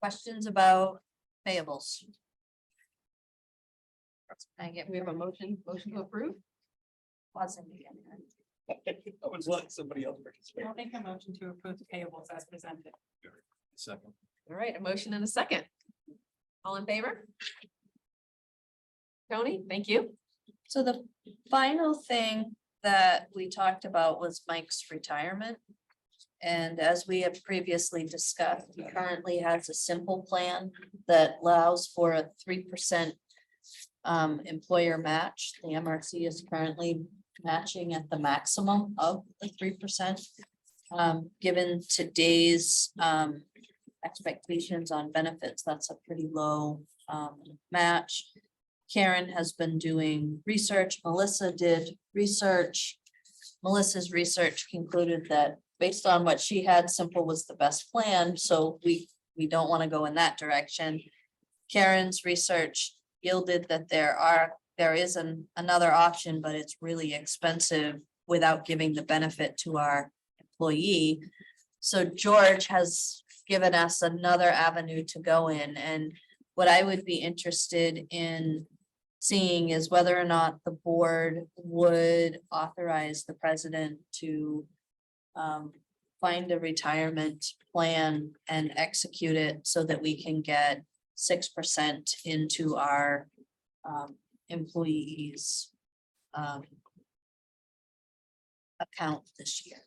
Questions about payables? We have a motion to approve. Pausing again. I was letting somebody else participate. I'll make a motion to approve the payables as presented. Second. All right, a motion and a second. All in favor? Tony, thank you. So the final thing that we talked about was Mike's retirement. And as we have previously discussed, he currently has a simple plan that allows for a 3% employer match. The MRC is currently matching at the maximum of the 3%. Given today's expectations on benefits, that's a pretty low match. Karen has been doing research. Melissa did research. Melissa's research concluded that based on what she had, simple was the best plan, so we don't want to go in that direction. Karen's research yielded that there is another option, but it's really expensive without giving the benefit to our employee. So George has given us another avenue to go in, and what I would be interested in seeing is whether or not the board would authorize the president to find a retirement plan and execute it so that we can get 6% into our employees account this year.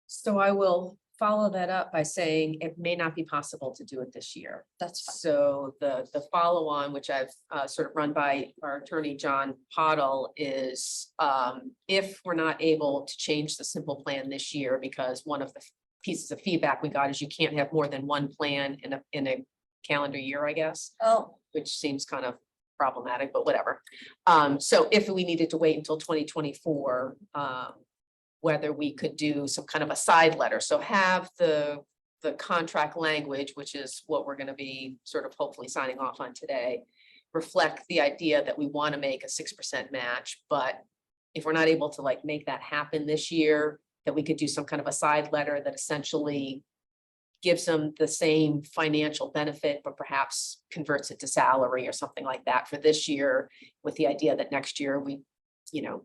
So I will follow that up by saying it may not be possible to do it this year. That's fine. So the follow on, which I've sort of run by our attorney, John Pottle, is if we're not able to change the simple plan this year, because one of the pieces of feedback we got is you can't have more than one plan in a calendar year, I guess, Oh, which seems kind of problematic, but whatever. So if we needed to wait until 2024, whether we could do some kind of a side letter, so have the contract language, which is what we're going to be sort of hopefully signing off on today, reflect the idea that we want to make a 6% match, but if we're not able to like make that happen this year, that we could do some kind of a side letter that essentially gives them the same financial benefit, but perhaps converts it to salary or something like that for this year, with the idea that next year we,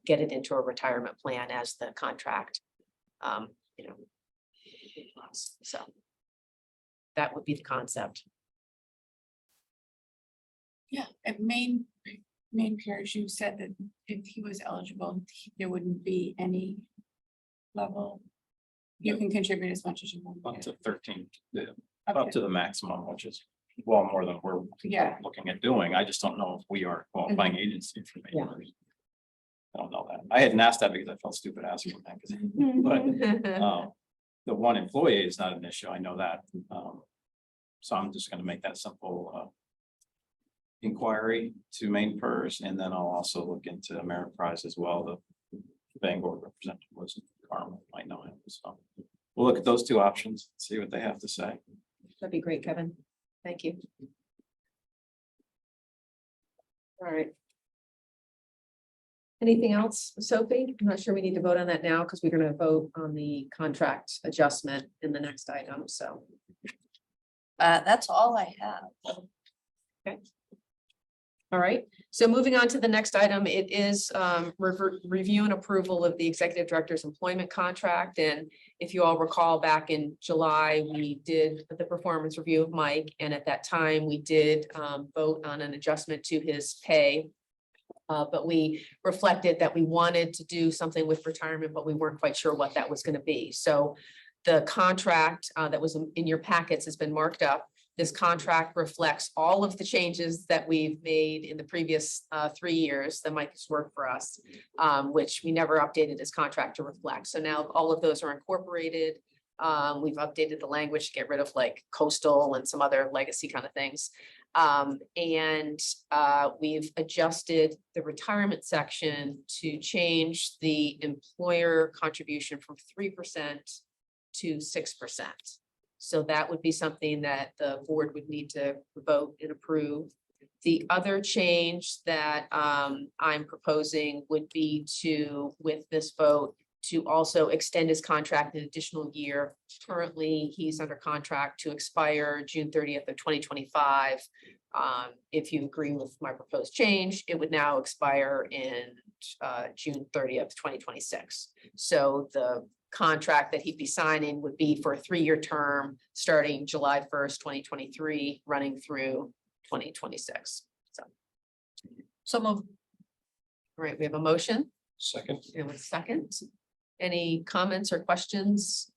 get it into a retirement plan as the contract, so that would be the concept. Yeah, at main parish, you said that if he was eligible, there wouldn't be any level. You can contribute as much as you want. Up to 13, up Okay. to the maximum, which is well more than we're Yeah. looking at doing. I just don't know if we are qualifying agency for Yeah. members. I don't know that. I hadn't asked that because I felt stupid asking that, but the one employee is not an issue. I know that. So I'm just gonna make that simple. inquiry to main PERS, and then I'll also look into Ameriprise as well. The Bangor representative was Carmel, might know him, so we'll look at those two options, see what they have to say. That'd be great, Kevin. Thank you. All right. Anything else, Sophie? I'm not sure we need to vote on that now because we're going to vote on the contract adjustment in the next item, so. That's all I have. All right, so moving on to the next item, it is review and approval of the executive director's employment contract. And if you all recall, back in July, we did the performance review of Mike. And at that time, we did vote on an adjustment to his pay. But we reflected that we wanted to do something with retirement, but we weren't quite sure what that was going to be. So the contract that was in your packets has been marked up. This contract reflects all of the changes that we've made in the previous 3 years that Mike has worked for us, which we never updated his contract to reflect. So now all of those are incorporated. We've updated the language to get rid of like coastal and some other legacy kind of things. We've adjusted the retirement section to change the employer contribution from 3% to 6%. So that would be something that the board would need to vote and approve. The other change that I'm proposing would be to, with this vote, to also extend his contract an additional year. Currently, he's under contract to expire June 30th of 2025. If you agree with my proposed change, it would now expire in June 30th, 2026. So the contract that he'd be signing would be for a 3-year term, starting July 1st, 2023, running through 2026. So move. All right, we have a motion Second. and a second. Any comments or questions?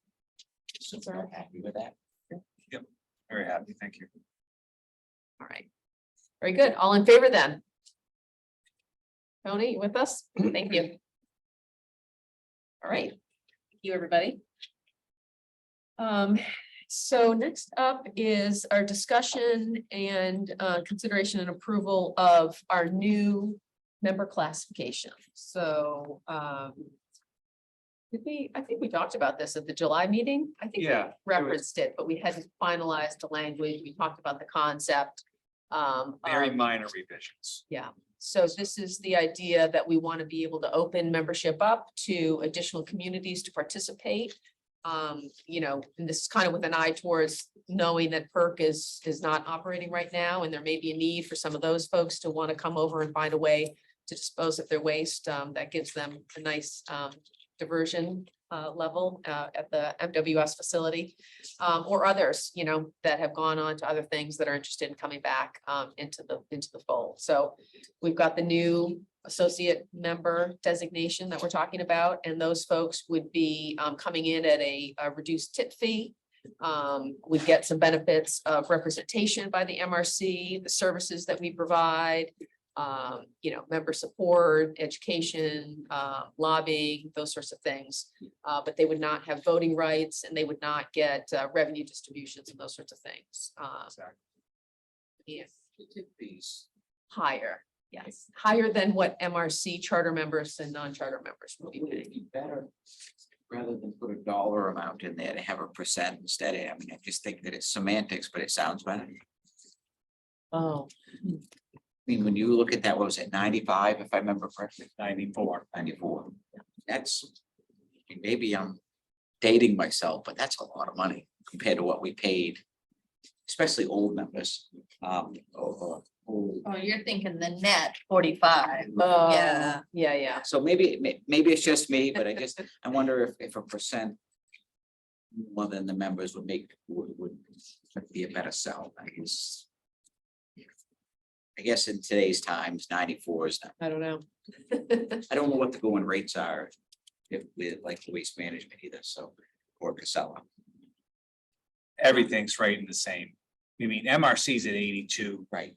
Happy with that? Yep, very happy, thank you. All right, very good. All in favor then? Tony, you with us? Thank you. All right, thank you, everybody. So next up is our discussion and consideration and approval of our new member classification. So I think we talked about this at the July meeting. I think we Yeah, referenced it, but we hadn't finalized the language. We talked about the concept. Very of- minor revisions. Yeah, so this is the idea that we want to be able to open membership up to additional communities to participate. You know, and this is kind of with an eye towards knowing that PERC is not operating right now, and there may be a need for some of those folks to want to come over and find a way to dispose of their waste. That gives them a nice diversion level at the MWS facility, or others, you know, that have gone on to other things that are interested in coming back into the fold. So we've got the new associate member designation that we're talking about, and those folks would be coming in at a reduced tip fee. We get some benefits of representation by the MRC, the services that we provide, you know, member support, education, lobbying, those sorts of things. But they would not have voting rights, and they would not get revenue distributions and those sorts of things. If fees higher, yes, higher than what MRC charter members and non-charter members would be paying. Better, rather than put a dollar amount in there, to have a percent instead. I mean, I just think that it's semantics, but it sounds better. Oh, I mean, when you look at that, what was it, 95, if I remember correctly? 94. 94. That's, I mean, maybe I'm dating myself, but that's a lot of money compared to what we paid, especially old members. Old. Oh, you're thinking the net 45. oh, Yeah. yeah. So maybe it's just me, but I wonder if a percent more than the members would would be a better sell. I guess in today's times, 94 is not, I don't know. I don't know what the going rates are if we like the waste management either, so, or Casella. Everything's right in the same. I mean, MRC's at 82. Right.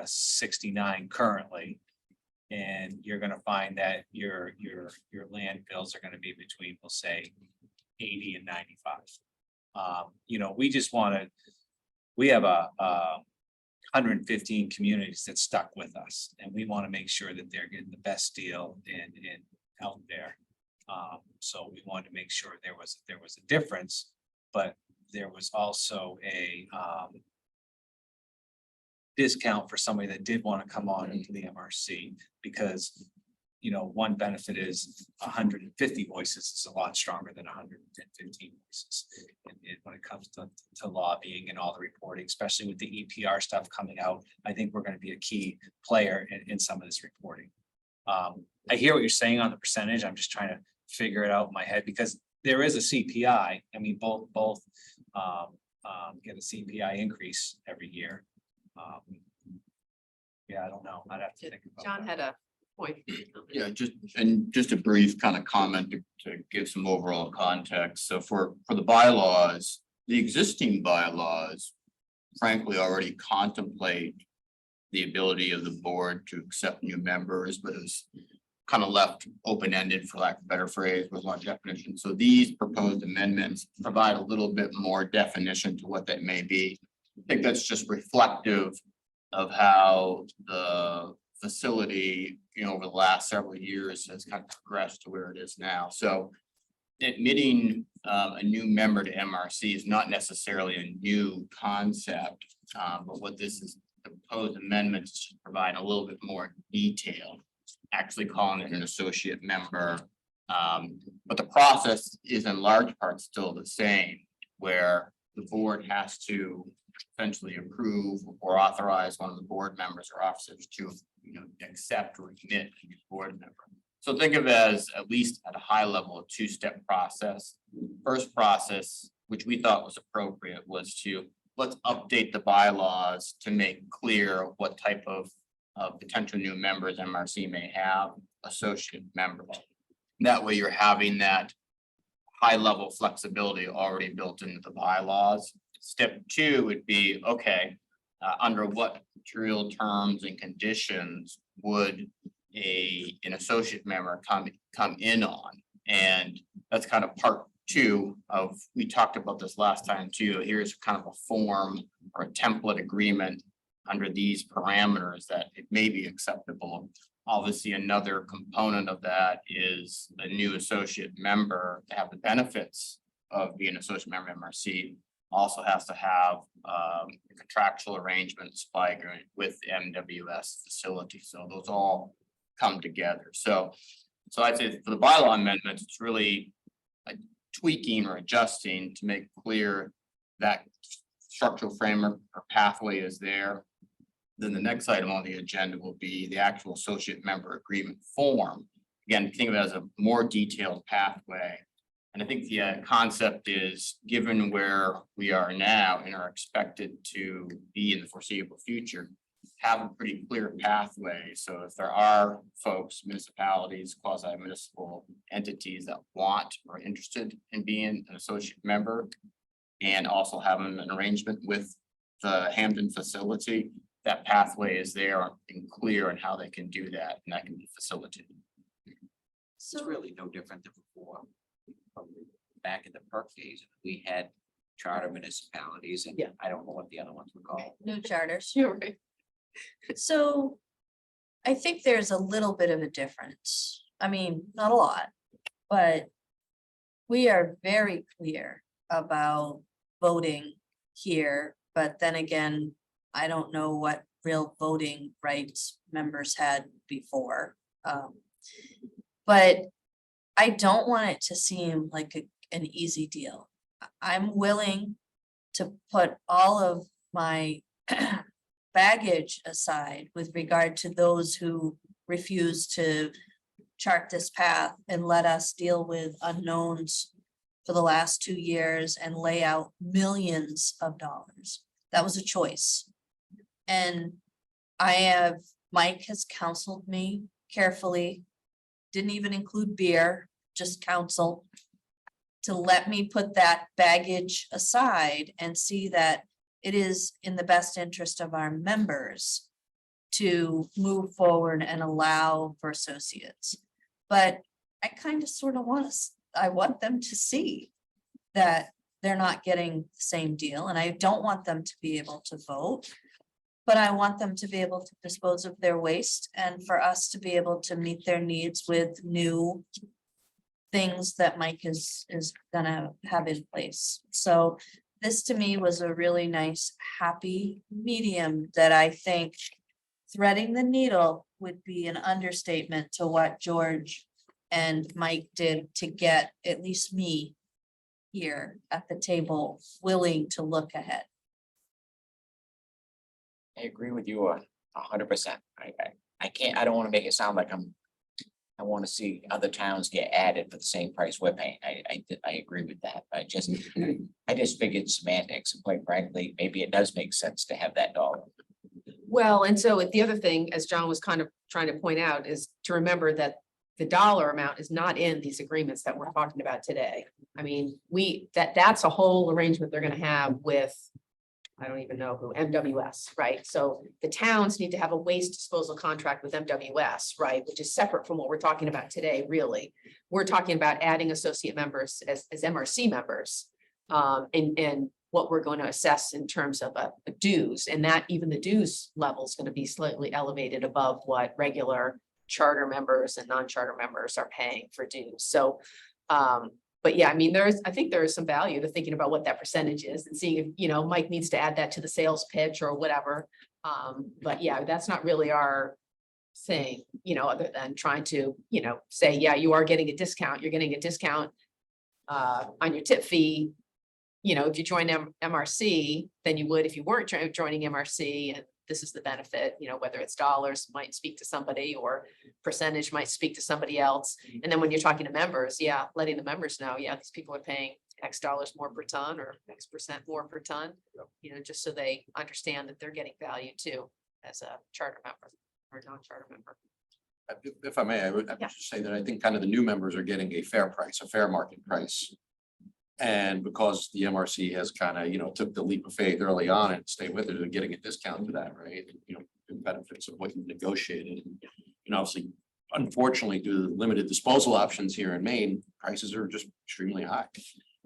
69 currently. And you're gonna find that your landfills are gonna be between, we'll say, 80 and 95. You know, we just wanna, we have a 115 communities that stuck with us, and we want to make sure that they're getting the best deal in out there. So we wanted to make sure there was a difference, but there was also a discount for somebody that did want to come on into the MRC, because one benefit is 150 voices is a lot stronger than 115 voices. And when it comes to lobbying and all the reporting, especially with the EPR stuff coming out, I think we're going to be a key player in some of this reporting. I hear what you're saying on the percentage. I'm just trying to figure it out in my head, because there is a CPI. I mean, both get a CPI increase every year. Yeah, I don't know. I'd have to think about John that. had a point. Yeah, just a brief kind of comment to give some overall context. So for the bylaws, the existing bylaws frankly already contemplate the ability of the board to accept new members, but is kind of left open-ended, for lack of a better phrase, with one definition. So these proposed amendments provide a little bit more definition to what that may be. I think that's just reflective of how the facility, over the last several years has kind of progressed to where it is now. So admitting a new member to MRC is not necessarily a new concept, but what this is, the proposed amendments to provide a little bit more detail, actually calling it an associate member. But the process is in large part still the same, where the board has to essentially approve or authorize one of the board members or officers to, accept or admit a new board member. So think of it as, at least at a high level, a two-step process. First process, which we thought was appropriate, was to let's update the bylaws to make clear what type of potential new members MRC may have, associate members. That way you're having that high level flexibility already built into the bylaws. Step two would be, okay, under what material terms and conditions would an associate member come in on? And that's kind of part two of, we talked about this last time too. Here's kind of a form or a template agreement under these parameters that it may be acceptable. Obviously, another component of that is a new associate member to have the benefits of being an associate member of MRC. Also has to have a contractual arrangement, supply agreement with the MWS facility. So those all come together. So I'd say for the bylaw amendments, it's really tweaking or adjusting to make clear that structural framework or pathway is there. Then the next item on the agenda will be the actual associate member agreement form. Again, think of it as a more detailed pathway. And I think the concept is, given where we are now and are expected to be in the foreseeable future, have a pretty clear pathway. So if there are folks, municipalities, quasi-municipal entities that want or are interested in being an associate member and also having an arrangement with the Hampton facility, that pathway is there and clear on how they can do that, and that can be facilitated. It's really no different than before. Back in the PERC days, we had charter municipalities, and Yeah. I don't know what the other ones were called. New charters. You're right. So I think there's a little bit of a difference. I mean, not a lot, but we are very clear about voting here. But then again, I don't know what real voting rights members had before. But I don't want it to seem like an easy deal. I'm willing to put all of my baggage aside with regard to those who refuse to chart this path and let us deal with unknowns for the last 2 years and lay out millions of dollars. That was a choice. And Mike has counseled me carefully, didn't even include beer, just counsel, to let me put that baggage aside and see that it is in the best interest of our members to move forward and allow for associates. But I kind of sort of I want them to see that they're not getting the same deal, and I don't want them to be able to vote. But I want them to be able to dispose of their waste and for us to be able to meet their needs with new things that Mike is gonna have in place. So this to me was a really nice, happy medium that I think threading the needle would be an understatement to what George and Mike did to get at least me here at the table, willing to look ahead. I agree with you 100%. I can't, I don't want to make it sound like I want to see other towns get added for the same price we're paying. I agree with that. I just figured semantics, and quite frankly, maybe it does make sense to have that dollar. Well, and so the other thing, as John was kind of trying to point out, is to remember that the dollar amount is not in these agreements that we're talking about today. I mean, that's a whole arrangement they're gonna have with, I don't even know who, MWS, right? So the towns need to have a waste disposal contract with MWS, right? Which is separate from what we're talking about today, really. We're talking about adding associate members as MRC members. And what we're going to assess in terms of a dues, and that even the dues level is going to be slightly elevated above what regular charter members and non-charter members are paying for dues. So, but yeah, I mean, I think there is some value to thinking about what that percentage is and seeing if, you know, Mike needs to add that to the sales pitch or whatever. But yeah, that's not really our thing, you know, other than trying to, you know, say, yeah, you are getting a discount. You're getting a discount on your tip fee. You know, if you join MRC, then you would if you weren't joining MRC, and this is the benefit, you know, whether it's dollars might speak to somebody or percentage might speak to somebody else. And then when you're talking to members, yeah, letting the members know, yeah, these people are paying X dollars more per ton or X percent more per ton, you know, just so they understand that they're getting value too as a charter member or non-charter member. If I may, I would Yeah. just say that I think kind of the new members are getting a fair price, a fair market price. And because the MRC has kind of, you know, took the leap of faith early on and stayed with it, and getting a discount to that, right? You know, the benefits of what you negotiated. And, you know, obviously, unfortunately, due to the limited disposal options here in Maine, prices are just extremely high.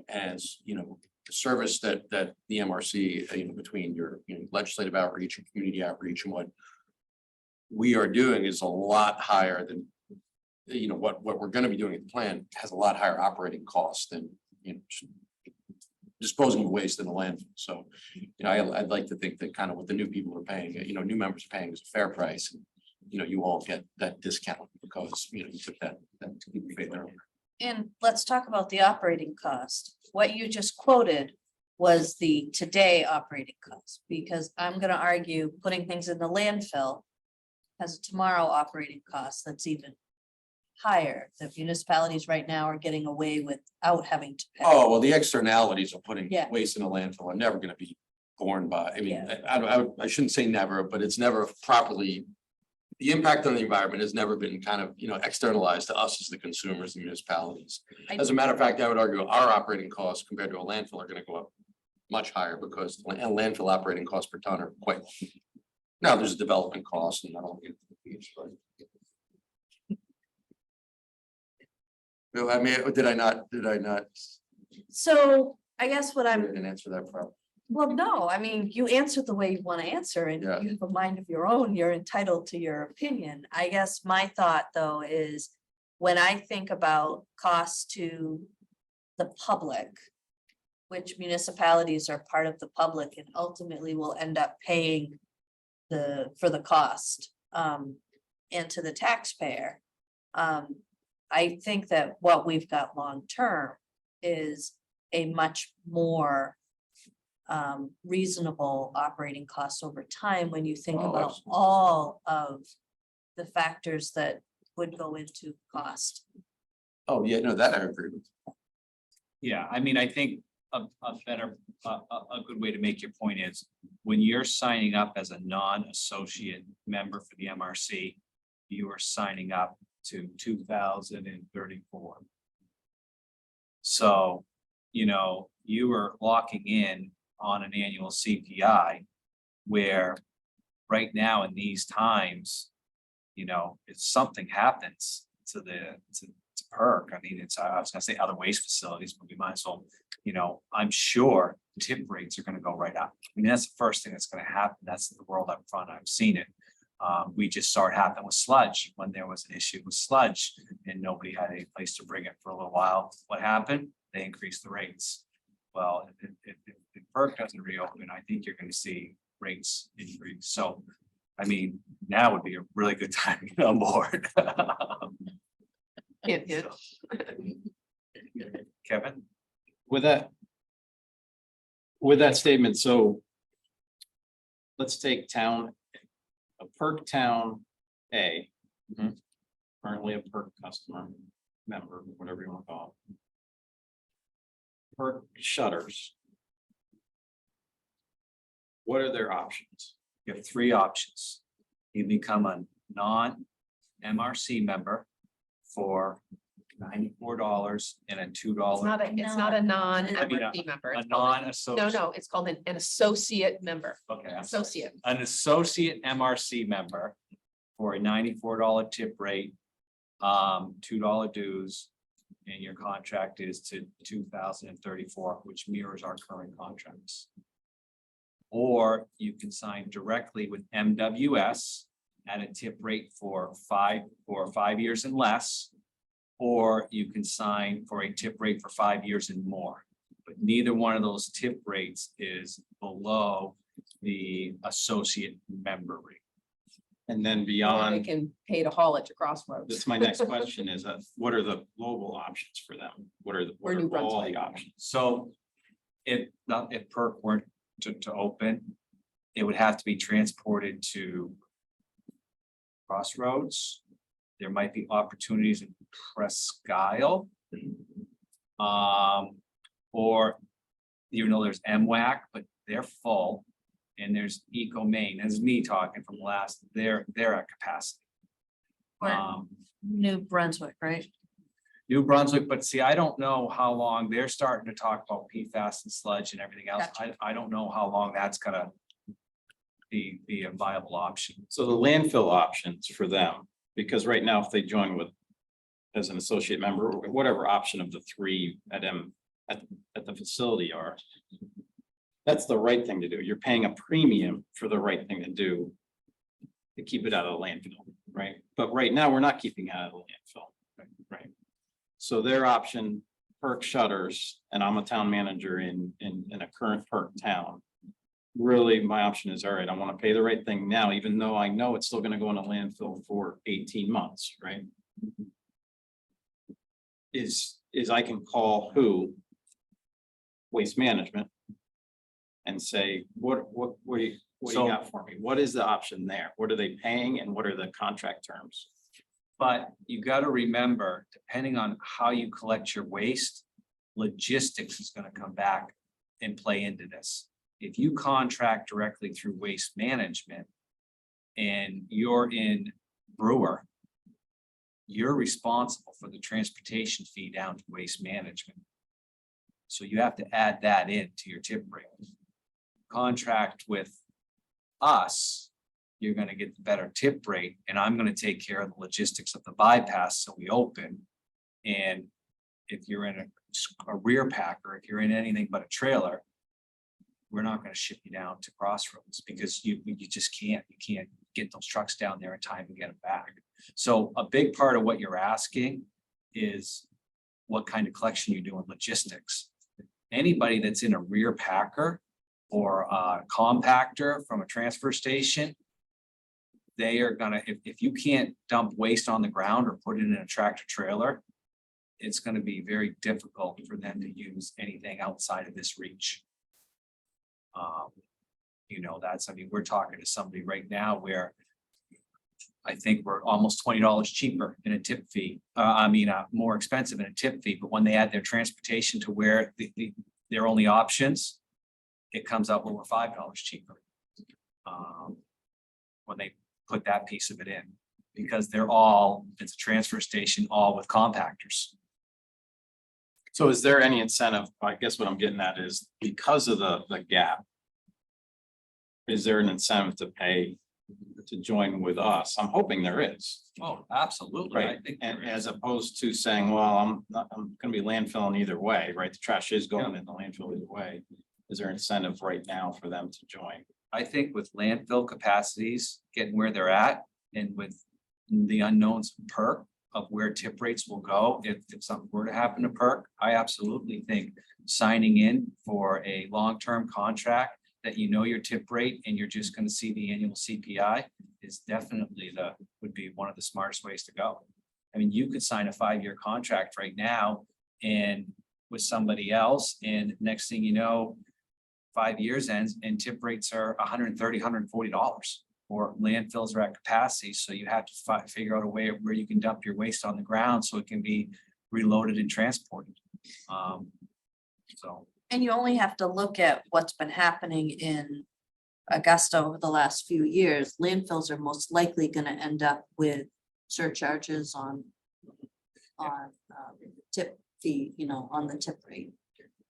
As you know, the service that the MRC, you know, between your legislative outreach and community outreach and what we are doing is a lot higher than, you know, what we're going to be doing at the plant has a lot higher operating costs than, you know, disposing of waste in the landfill. So, you know, I'd like to think that kind of what the new people are paying, you know, new members are paying is a fair price. And, you know, you all get that discount because, you know, you took that leap of faith earlier. And let's talk about the operating cost. What you just quoted was the today operating cost, because I'm gonna argue putting things in the landfill has a tomorrow operating cost that's even higher. The municipalities right now are getting away without having to pay. Oh, well, the externalities of putting Yeah. waste in a landfill are never gonna be borne by, I mean, Yeah. I shouldn't say never, but it's never properly. The impact on the environment has never been kind of, you know, externalized to us as the consumers and municipalities. As a matter of fact, I would argue our operating costs compared to a landfill are gonna go up much higher because landfill operating costs per ton are quite. Now, there's a development cost and that'll get. Bill, I mean, did I not? So I guess what I I'm, didn't answer that problem. well, no, I mean, you answered the way you want to answer and Yeah. you have a mind of your own. You're entitled to your opinion. I guess my thought though is when I think about costs to the public, which municipalities are part of the public and ultimately will end up paying for the cost and to the taxpayer. I think that what we've got long-term is a much more reasonable operating costs over time when you think Oh, about absolutely. all of the factors that would go into cost. Oh, yeah, no, that I agree with. Yeah, I mean, I think a good way to make your point is when you're signing up as a non-associate member for the MRC, you are signing up to 2034. So, you know, you are locking in on an annual CPI where right now in these times, you know, if something happens to PERC, I mean, I was gonna say other waste facilities, but we might as well you know, I'm sure tip rates are gonna go right up. I mean, that's the first thing that's gonna happen. That's the world up front. I've seen it. We just saw it happen with sludge when there was an issue with sludge and nobody had any place to bring it for a little while. What happened? They increased the rates. Well, if PERC doesn't reopen, I think you're gonna see rates increase. So, I mean, now would be a really good time to get on board. Hint, hint. Kevin? With that statement, so let's take a PERC town A. Mhm. Currently a PERC customer, member, whatever you want to call it. PERC shutters. What are their options? You have three options. You become a non-MRC member for $94 and a It's $2. not a non-MRC member. A It's called non-associate. No, it's called an associate member, Okay, I'm sorry. associate. An associate MRC member for a $94 tip rate, $2 dues, and your contract is to 2034, which mirrors our current contracts. Or you can sign directly with MWS at a tip rate for 5 years and less. Or you can sign for a tip rate for 5 years and more. But neither one of those tip rates is below the associate member rate. And then Or they beyond, can pay to haul it to Crossroads. that's my next question is, what are the global options for them? What are Or New all Brunswick. the options? So if PERC weren't to open, it would have to be transported to Crossroads. There might be opportunities in Presque Isle. Or, you know, there's MWAC, but they're full. And there's Eco Maine, as me talking from last, they're at capacity. Or New Brunswick, right? New Brunswick, but see, I don't know how long they're starting to talk about PFAS and sludge and everything else. I don't know how long that's gonna be a viable option. So the landfill options for them, because right now, if they join with as an associate member, or whatever option of the three at the facility are, that's the right thing to do. You're paying a premium for the right thing to do to keep it out of the landfill, right? But right now, we're not keeping it out of the landfill, right? So their option, PERC shutters, and I'm a town manager in a current PERC town. Really, my option is, all right, I want to pay the right thing now, even though I know it's still going to go in a landfill for 18 months, right? Is I can call who? Waste Management. And say, what do you got for me? What is the option there? What are they paying and what are the contract terms? But you gotta remember, depending on how you collect your waste, logistics is gonna come back and play into this. If you contract directly through Waste Management and you're in Brewer, you're responsible for the transportation fee down to Waste Management. So you have to add that in to your tip rate. Contract with us, you're gonna get the better tip rate, and I'm gonna take care of the logistics of the bypass, so we open. And if you're in a rear packer, if you're in anything but a trailer, we're not gonna ship you down to Crossroads, because you just can't get those trucks down there in time to get them back. So a big part of what you're asking is what kind of collection you do in logistics. Anybody that's in a rear packer or a compactor from a transfer station, they are gonna, if you can't dump waste on the ground or put it in a tractor trailer, it's gonna be very difficult for them to use anything outside of this reach. You know, I mean, we're talking to somebody right now where I think we're almost $20 cheaper in a tip fee. More expensive in a tip fee, but when they add their transportation to where their only options, it comes out over $5 cheaper. When they put that piece of it in, because it's a transfer station, all with compactors. So is there any incentive? I guess what I'm getting at is because of the gap. Is there an incentive to pay to join with us. I'm hoping there is. Oh, absolutely. I Right, think and there is. as opposed to saying, well, I'm gonna be landfilling either way, right? The trash is going in the landfill either way. Is there incentive right now for them to join? I think with landfill capacities getting where they're at and with the unknowns of PERC of where tip rates will go, if something were to happen to PERC, I absolutely think signing in for a long-term contract that you know your tip rate and you're just gonna see the annual CPI is definitely would be one of the smartest ways to go. I mean, you could sign a 5-year contract right now and with somebody else, and next thing you know, 5 years ends and tip rates are $130, $140. Or landfills are at capacity, so you have to figure out a way where you can dump your waste on the ground so it can be reloaded and transported. So, And you only have to look at what's been happening in Augusta over the last few years. Landfills are most likely gonna end up with surcharges on tip fee, on the tip rate.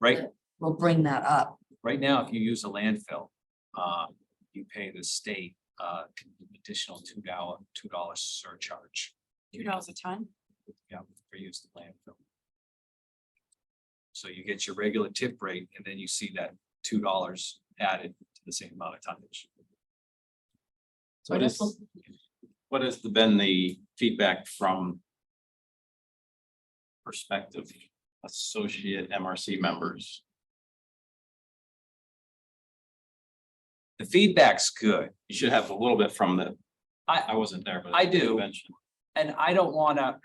right, We'll bring that up. right now, if you use a landfill, you pay the state additional $2 surcharge. $2 a ton. Yeah, for use of landfill. So you get your regular tip rate and then you see that $2 added to the same amount of tonnage. So What I is, guess what has been the feedback from prospective associate MRC members? The feedback's good. You should have a little bit from the, I, I wasn't there, but. I do. convention. and I don't wanna.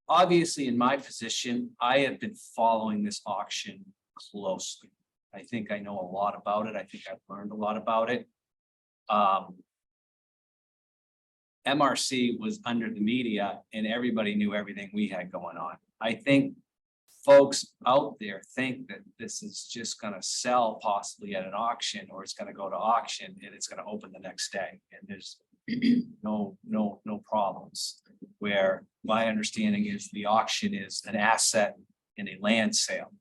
Obviously, in my position, I have been following this auction closely. I think I know a lot about it. I think I've learned a lot about it. MRC was under the media and everybody knew everything we had going on. I think folks out there think that this is just gonna sell possibly at an auction, or it's gonna go to auction and it's gonna open the next day, and there's no problems. Where my understanding is the auction is an asset in a land sale.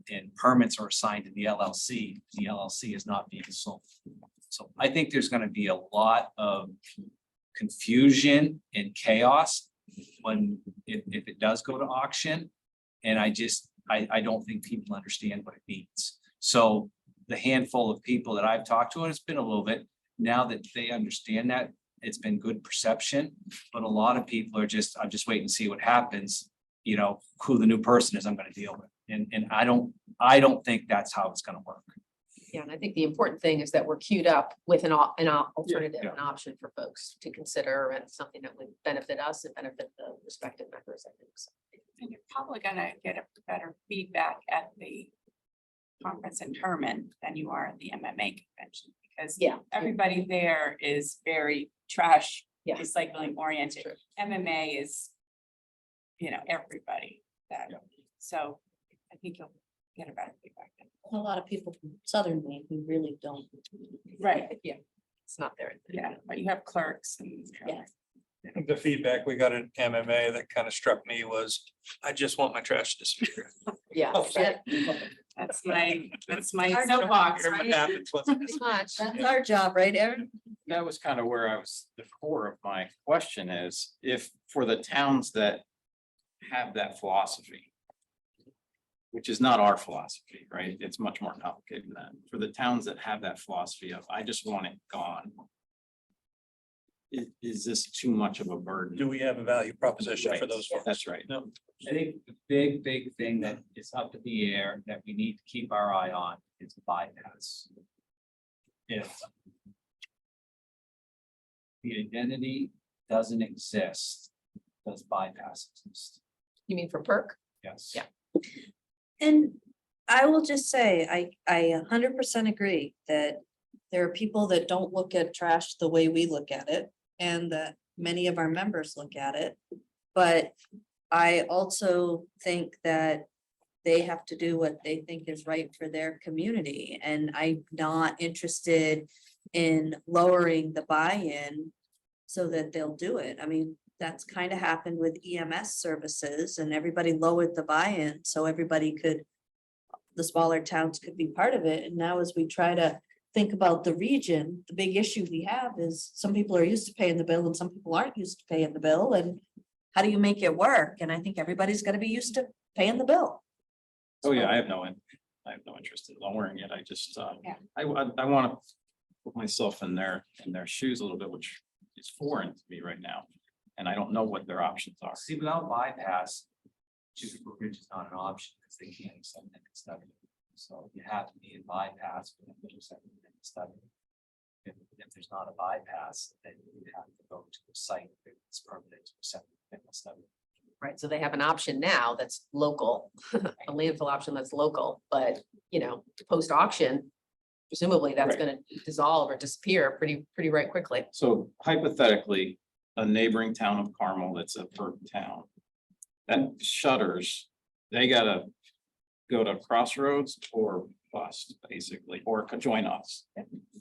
And permits are assigned to the LLC. The LLC is not being sold. So I think there's gonna be a lot of confusion and chaos when, if it does go to auction. And I don't think people understand what it means. So the handful of people that I've talked to, and it's been a little bit, now that they understand that, it's been good perception. But a lot of people are I'm just waiting to see what happens, who the new person is I'm gonna deal with. And I don't think that's how it's gonna work. Yeah, and I think the important thing is that we're queued up with an alternative, Yeah. an option for folks to consider, and something that would benefit us and benefit the respective members, I think. So. And you're probably gonna get a better feedback at the conference in Herman than you are at the MMA convention, because Yeah. everybody there is very trash Yeah. recycling oriented. True. MMA is, everybody that, Yeah. so I think you'll get a better feedback. then. A lot of people from Southern Maine who really don't. Right, Yeah, it's not there. yeah, but you have clerks and. Yeah. The feedback we got at MMA that kind of struck me was, I just want my trash to disappear. Yeah. That's my Our soapbox, Hear what right? happens once it Pretty much. That's our job, right, Erin? That was kind of where the core of my question is, if for the towns that have that philosophy, which is not our philosophy, right? It's much more complicated than that. For the towns that have that philosophy of, I just want it gone. Is this too much of a burden? Do we have a value proposition for Right, those folks? That's right. No. I think the big thing that is up in the air that we need to keep our eye on is bypass. If the identity doesn't exist, does bypass exist? You mean for perk? Yes. Yeah. And I will just say, I 100% agree that there are people that don't look at trash the way we look at it, and that many of our members look at it. But I also think that they have to do what they think is right for their community, and I'm not interested in lowering the buy-in so that they'll do it. I mean, that's kind of happened with EMS services, and everybody lowered the buy-in so everybody could, the smaller towns could be part of it. And now as we try to think about the region, the big issue we have is some people are used to paying the bill and some people aren't used to paying the bill, and how do you make it work? And I think everybody's gotta be used to paying the bill. Oh, yeah, I have no interest in lowering it. I just, Yeah. I want to put myself in their shoes a little bit, which is foreign to me right now. And I don't know what their options are. See, without bypass, choosing brokerage is not an option because they can't accept that study. So you have to be in bypass for them to accept that study. If there's not a bypass, then you have to go to a site that's permanent to accept the study. Right, so they have an option now that's local, a landfill option that's local, but, you know, post auction. Presumably that's Right. gonna dissolve or disappear pretty right quickly. So hypothetically, a neighboring town of Carmel that's a PERC town. That shutters, they gotta go to Crossroads or bust, basically, or could join us.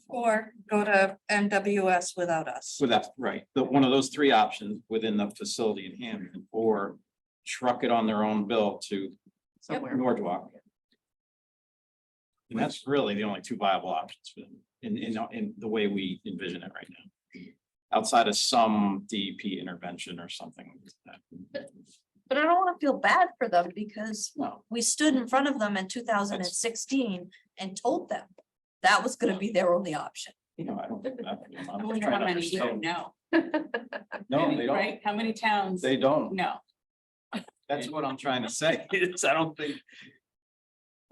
Or go to MWS without us. So that's right, one of those three options within the facility in Hampton, or truck it on their own bill to Somewhere. Norwalk. And that's really the only two viable options for them in the way we envision it right now. Outside of some DEP intervention or something like that. But I don't wanna feel bad for them because No, we stood in front of them in 2016 and told them that was gonna be their only option. you know, I don't. I'm I just wonder trying how to many don't understand. know, No, they don't, right? How many towns? they don't. No. That's what I'm trying to say. It's, I don't think.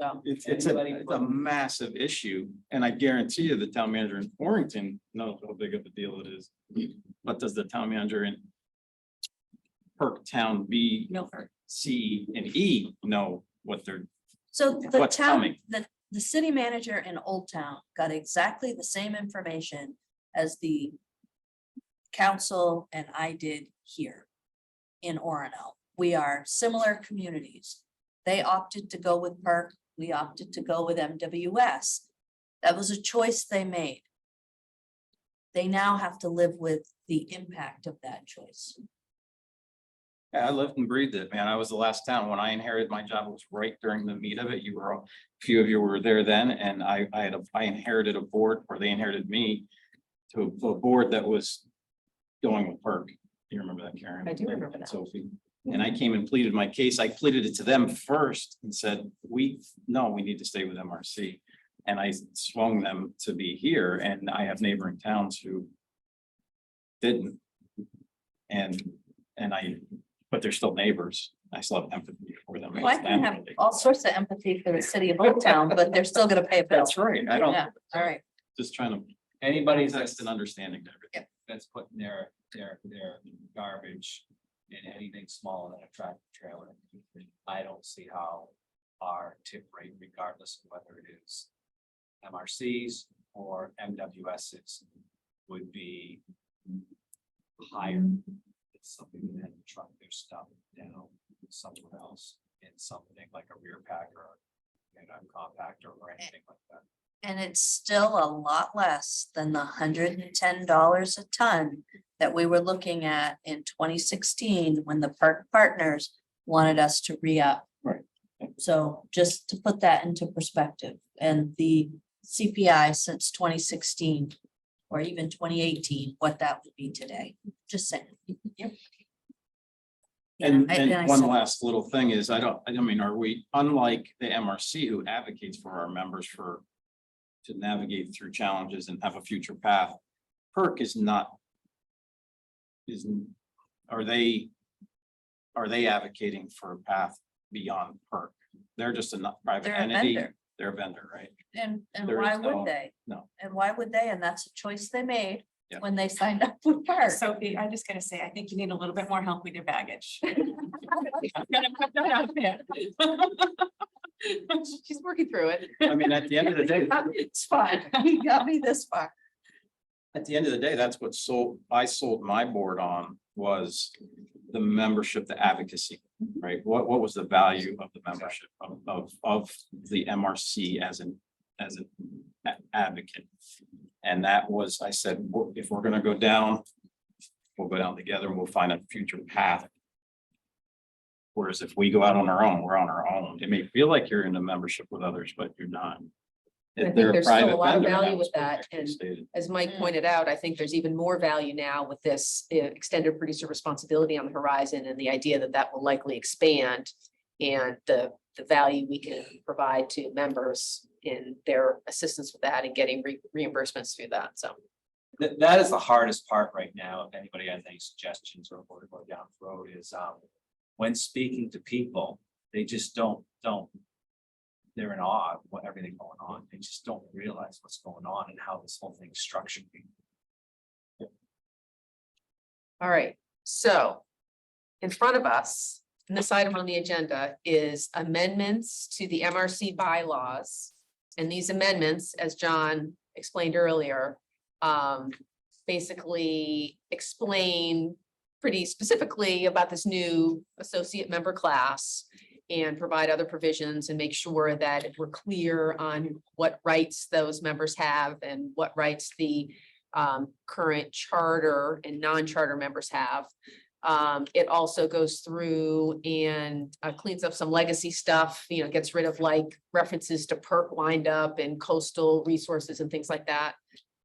So, It's a massive issue, and I guarantee you the town manager in Torrington knows how big of a deal it is. But does the town manager in PERC Town B, Milford. C, and E know what they're, So the What's town, coming? the city manager in Old Town got exactly the same information as the council and I did here in Orono. We are similar communities. They opted to go with PERC, we opted to go with MWS. That was a choice they made. They now have to live with the impact of that choice. I lived and breathed it, man. I was the last town. When I inherited my job, it was right during the meat of it. You were, a few of you were there then, and I inherited a board, or they inherited me to a board that was going with PERC. You remember that, Karen? I do remember that. Sophie. And I came and pleaded my case. I pleaded it to them first and said, we need to stay with MRC. And I swung them to be here, and I have neighboring towns who didn't. But they're still neighbors. I still have empathy for them. Well, I can have all sorts of empathy for the city of Old Town, but they're still gonna pay a bill. That's right. I don't, Yeah, all right. just trying to Anybody text an understanding to everything. that's putting their garbage in anything smaller than a tractor trailer. I don't see how our tip rate, regardless of whether it is MRCs or MWSs, would be higher. It's something that had to truck their stuff down somewhere else in something like a rear pack or a compactor or anything like that. And it's still a lot less than the $110 a ton that we were looking at in 2016 when the PERC partners wanted us to re-up. Right. So just to put that into perspective, and the CPI since 2016 or even 2018, what that would be today, just saying. Yep. And I one said- last little thing is, I mean, are we, unlike the MRC who advocates for our members to navigate through challenges and have a future path, PERC is not. Are they advocating for a path beyond PERC? They're just a private They're a entity. vendor. They're a vendor, right? And There why is would no- they? no. And why would they? And that's a choice they made Yeah. when they signed up with PERC. Sophie, I just gotta say, I think you need a little bit more help with your baggage. I'm gonna put that out there. she's working through it. I mean, at the end of the day, It's fine. You got me this far. at the end of the day, that's what I sold my board on, was the membership, the advocacy, right? What was the value of the membership of the MRC as an advocate? And that was, I said, if we're gonna go down, we'll go down together and we'll find a future path. Whereas if we go out on our own, we're on our own. It may feel like you're in a membership with others, but you're not. I think they're a there's still a private lot of vendor, value that was with that, actually and stated. as Mike Mm. pointed out, I think there's even more value now with this extended producer responsibility on the horizon and the idea that that will likely expand. And the value we can provide to members in their assistance with that and getting reimbursements through that, so. That is the hardest part right now. If anybody has any suggestions or what to go down the road is, when speaking to people, they just don't. They're in awe of what everything going on. They just don't realize what's going on and how this whole thing's structured. All right, so in front of us, and this item on the agenda is amendments to the MRC bylaws. And these amendments, as John explained earlier, basically explain pretty specifically about this new associate member class and provide other provisions and make sure that we're clear on what rights those members have and what rights the current charter and non-charter members have. It also goes through and cleans up some legacy stuff, gets rid of like references to perk windup and coastal resources and things like that.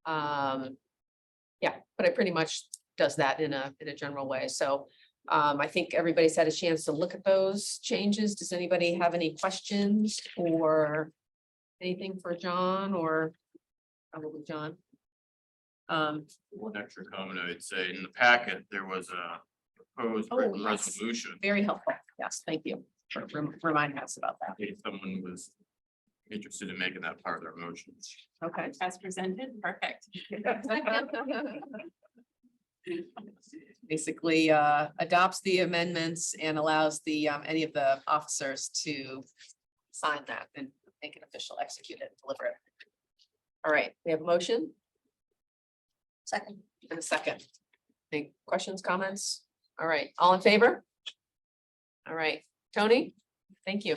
Yeah, but it pretty much does that in a general way. So I think everybody's had a chance to look at those changes. Does anybody have any questions or anything for John or probably John? One extra comment, I'd say, in the packet, there was a proposed Oh, written yes. resolution. Very helpful. Yes, thank you for reminding us about that. If someone was interested in making that part of their motions. Okay. As presented, perfect. Basically, adopts the amendments and allows the, any of the officers to sign that and make it official, execute it, deliver it. All right, we have a motion Second. and a second. Any questions, comments? All right, all in favor? All right, Tony, thank you.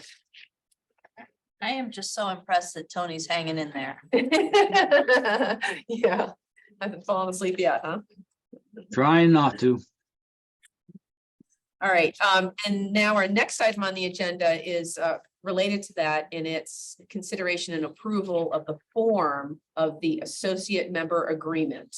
I am just so impressed that Tony's hanging in there. Yeah, I haven't fallen asleep yet, huh? Trying not to. All right, and now our next item on the agenda is related to that, and it's consideration and approval of the form of the associate member agreement.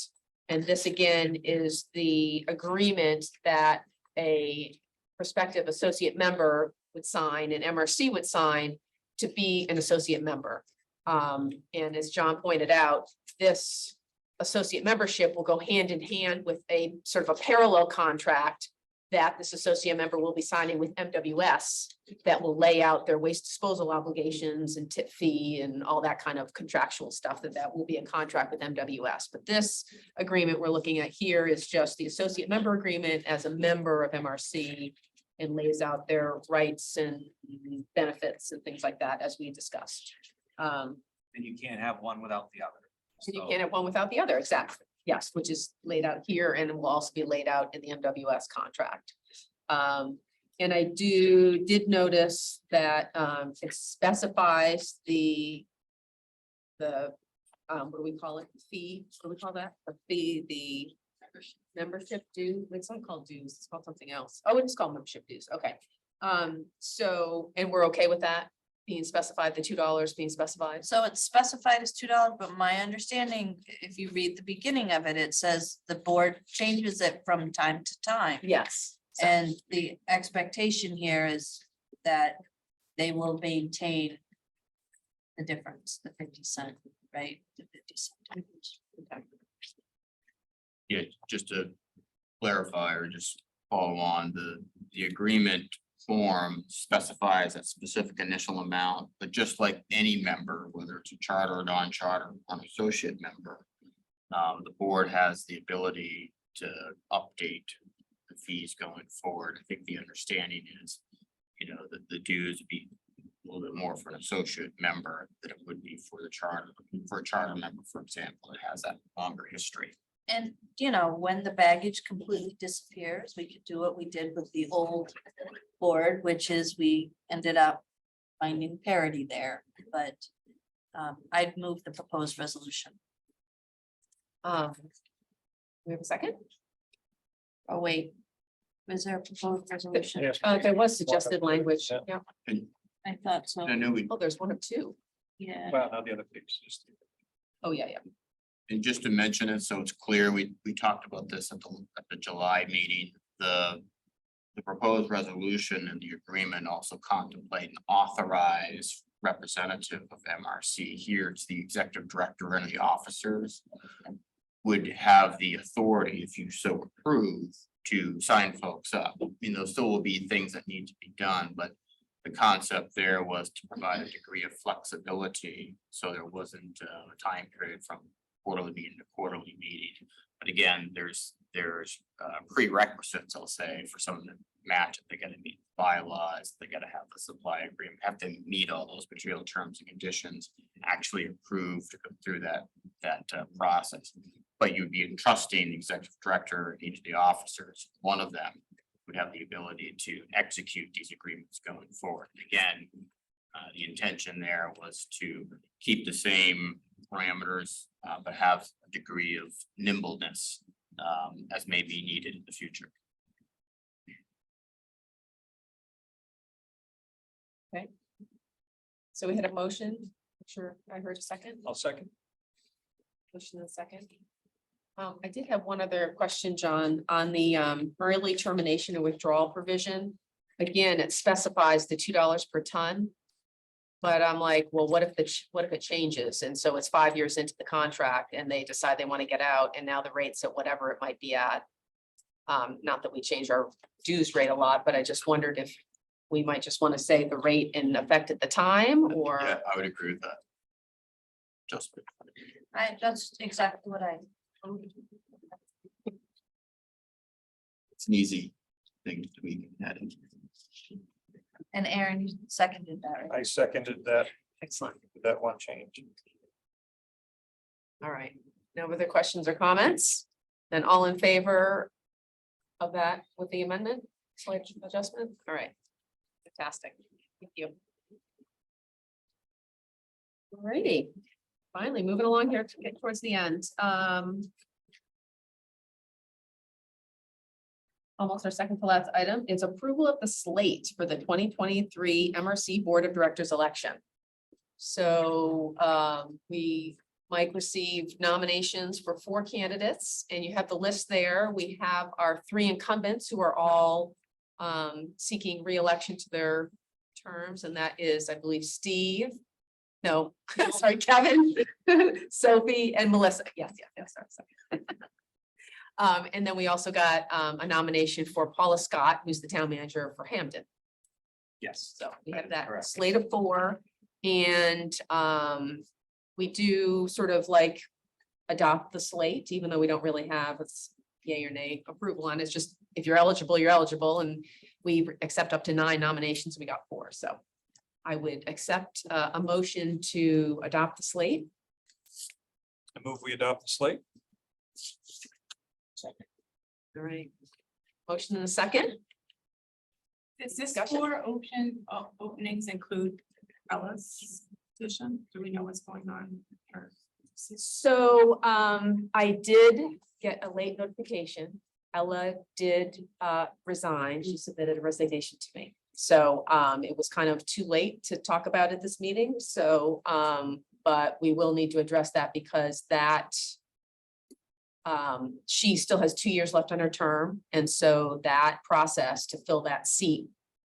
And this again is the agreement that a prospective associate member would sign and MRC would sign to be an associate member. And as John pointed out, this associate membership will go hand in hand with a sort of a parallel contract that this associate member will be signing with MWS that will lay out their waste disposal obligations and tip fee and all that kind of contractual stuff that will be a contract with MWS. But this agreement we're looking at here is just the associate member agreement as a member of MRC and lays out their rights and benefits and things like that as we discussed. And you can't have one without the other. And you So- can't have one without the other, exactly. Yes, which is laid out here and will also be laid out in the MWS contract. And I did notice that it specifies what do we call it? Fee, what do we call that? The fee, the membership due, it's not called dues, it's called something else. Oh, it's called membership dues, okay. So, and we're okay with that being specified, the $2 being specified? So it's specified as $2, but my understanding, if you read the beginning of it, it says the board changes it from time to time. Yes. So- And the expectation here is that they will maintain the difference, the 50 cent, right? The 50 cent. Okay. Yeah, just to clarify or just follow on, the agreement form specifies that specific initial amount, but just like any member, whether it's a charter or non-charter, an associate member, the board has the ability to update the fees going forward. I think the understanding is, that the dues would be a little bit more for an associate member than it would be for the charter. For a charter member, for example, it has that longer history. And, when the baggage completely disappears, we could do what we did with the old board, which is we ended up finding parity there, but I'd move the proposed resolution. We have a second? Oh, wait. Was there a proposed resolution? Yes. There was suggested language. Yeah. Yeah. I thought so. I know we Oh, there's one of two. Yeah. Well, now the other piece is. Oh, yeah, yeah. And just to mention it, so it's clear, we talked about this at the July meeting, the proposed resolution and the agreement also contemplate an authorized representative of MRC here. It's the executive director and the officers would have the authority, if you so approve, to sign folks up. I mean, there still will be things that need to be done, but the concept there was to provide a degree of flexibility, so there wasn't a time period from quarterly meeting to quarterly meeting. But again, there's prerequisites, I'll say, for some of the match. They gotta meet bylaws, they gotta have the supply agreement, have to meet all those material terms and conditions, actually approved to go through that process. But you'd be entrusting the executive director, each of the officers, one of them would have the ability to execute these agreements going forward. Again, the intention there was to keep the same parameters, but have a degree of nimbleness as may be needed in the future. So we had a motion. Sure, I heard a second. I'll second. Motion and a second. I did have one other question, John, on the early termination and withdrawal provision. Again, it specifies the $2 per ton. But I'm like, well, what if it changes? And so it's 5 years into the contract and they decide they want to get out and now the rate's at whatever it might be at. Not that we change our dues rate a lot, but I just wondered if we might just want to say the rate in effect at the time or. Yeah, I would agree with that. Just. That's exactly what I. It's an easy thing to tweak and add in. And Aaron, you seconded that, right? I seconded that, Excellent. that one change. All right. No other questions or comments? Then all in favor of that with the amendment, slight adjustment? All right. Fantastic. Thank you. All righty. Finally, moving along here to get towards the end. Almost our second to last item is approval of the slate for the 2023 MRC Board of Directors election. So Mike received nominations for 4 candidates and you have the list there. We have our 3 incumbents who are all seeking re-election to their terms, and that is, I believe, Steve. No, sorry, Kevin, Sophie, and Melissa. Yes, sorry. And then we also got a nomination for Paula Scott, who's the town manager for Hampton. Yes. So we That have is that correct. slate of 4. And we do sort of like adopt the slate, even though we don't really have a yay or nay approval on it. It's just if you're eligible, you're eligible. And we accept up to 9 nominations. We got 4. So I would accept a motion to adopt the slate. I move we adopt the slate. All right. Motion in a second. Does this Discussion. 4 openings include Ella's position? Do we know what's going on? Or- So I did get a late notification. Ella did resign. She submitted a resignation to me. So it was kind of too late to talk about at this meeting. So but we will need to address that because that she still has 2 years left on her term. And so that process to fill that seat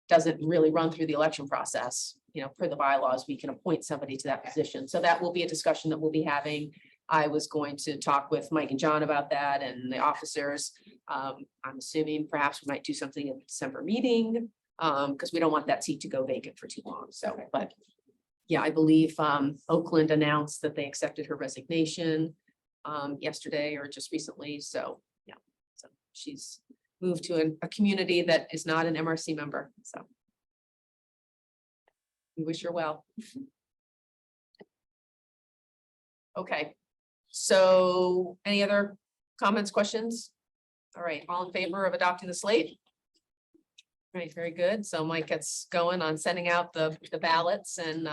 doesn't really run through the election process. You know, per the bylaws, we can appoint somebody to that position. So that will be a discussion that we'll be having. I was going to talk with Mike and John about that and the officers. I'm assuming perhaps we might do something in the December meeting because we don't want that seat to go vacant for too long. So, but yeah, I believe Oakland announced that they accepted her resignation yesterday or just recently. So, yeah, so she's moved to a community that is not an MRC member. So we wish her well. Okay, so any other comments, questions? All right, all in favor of adopting the slate? All right, very good. So Mike gets going on sending out the ballots and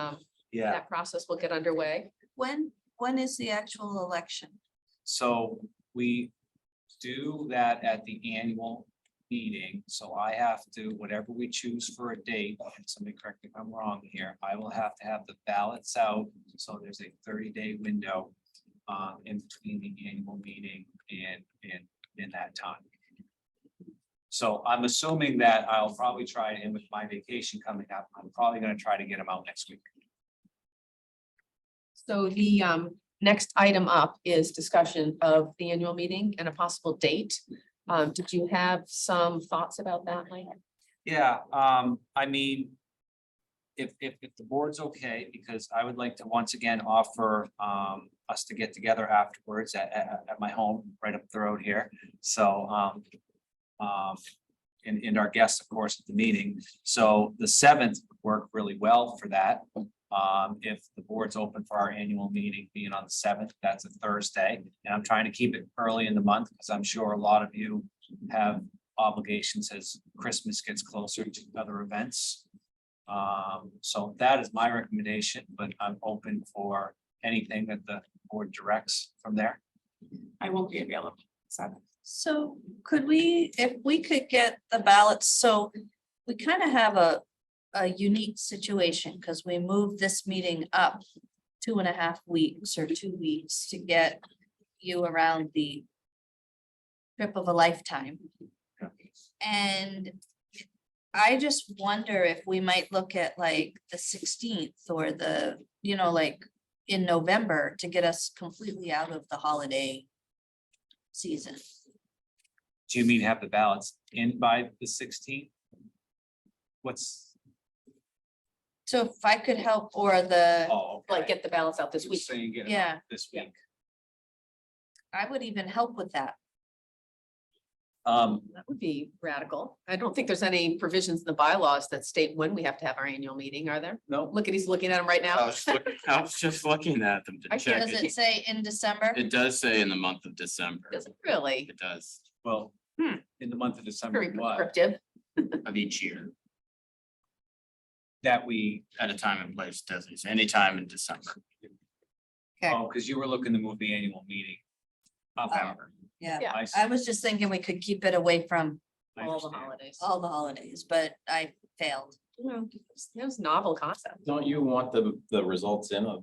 Yeah, that process will get underway. When is the actual election? so we do that at the annual meeting, so I have to, whatever we choose for a date, and somebody correct me if I'm wrong here, I will have to have the ballots out, so there's a 30-day window in between the annual meeting and in that time. So I'm assuming that I'll probably try to, and with my vacation coming up, I'm probably gonna try to get them out next week. So the next item up is discussion of the annual meeting and a possible date. Did you have some thoughts about that, Mike? Yeah, I mean. If the board's okay, because I would like to once again offer us to get together afterwards at my home right up the road here. So and our guests, of course, at the meeting. So the 7th would work really well for that. If the board's open for our annual meeting being on the 7th, that's a Thursday. And I'm trying to keep it early in the month because I'm sure a lot of you have obligations as Christmas gets closer to other events. So that is my recommendation, but I'm open for anything that the board directs from there. I won't be available. So could we, if we could get the ballots, so we kind of have a unique situation because we moved this meeting up 2.5 weeks or 2 weeks to get you around the trip of a lifetime. And I just wonder if we might look at like the 16th or the, like in November to get us completely out of the holiday season. Do you mean have the ballots in by the 16th? So if I could help, or the, Like get the ballots out this Just week? saying get 'em out Yeah. this Yeah. week. I would even help with that. That would be radical. I don't think there's any provisions in the bylaws that state when we have to have our annual meeting, are there? No, Look at, he's looking at them right now. I was just looking at them to I check. Does it say in December? It does say in the month of December. Does it really? It does, well, in the month of December, Very what, prescriptive. of each year, that we, at a time and place, doesn't say anytime in December. Okay. oh, because you were looking to move the annual meeting. November. Yeah, Yeah. I see. I was just thinking we could keep it away from I All the understand. holidays. all the holidays, but I failed. Well, it was novel concept. Don't you want the results in a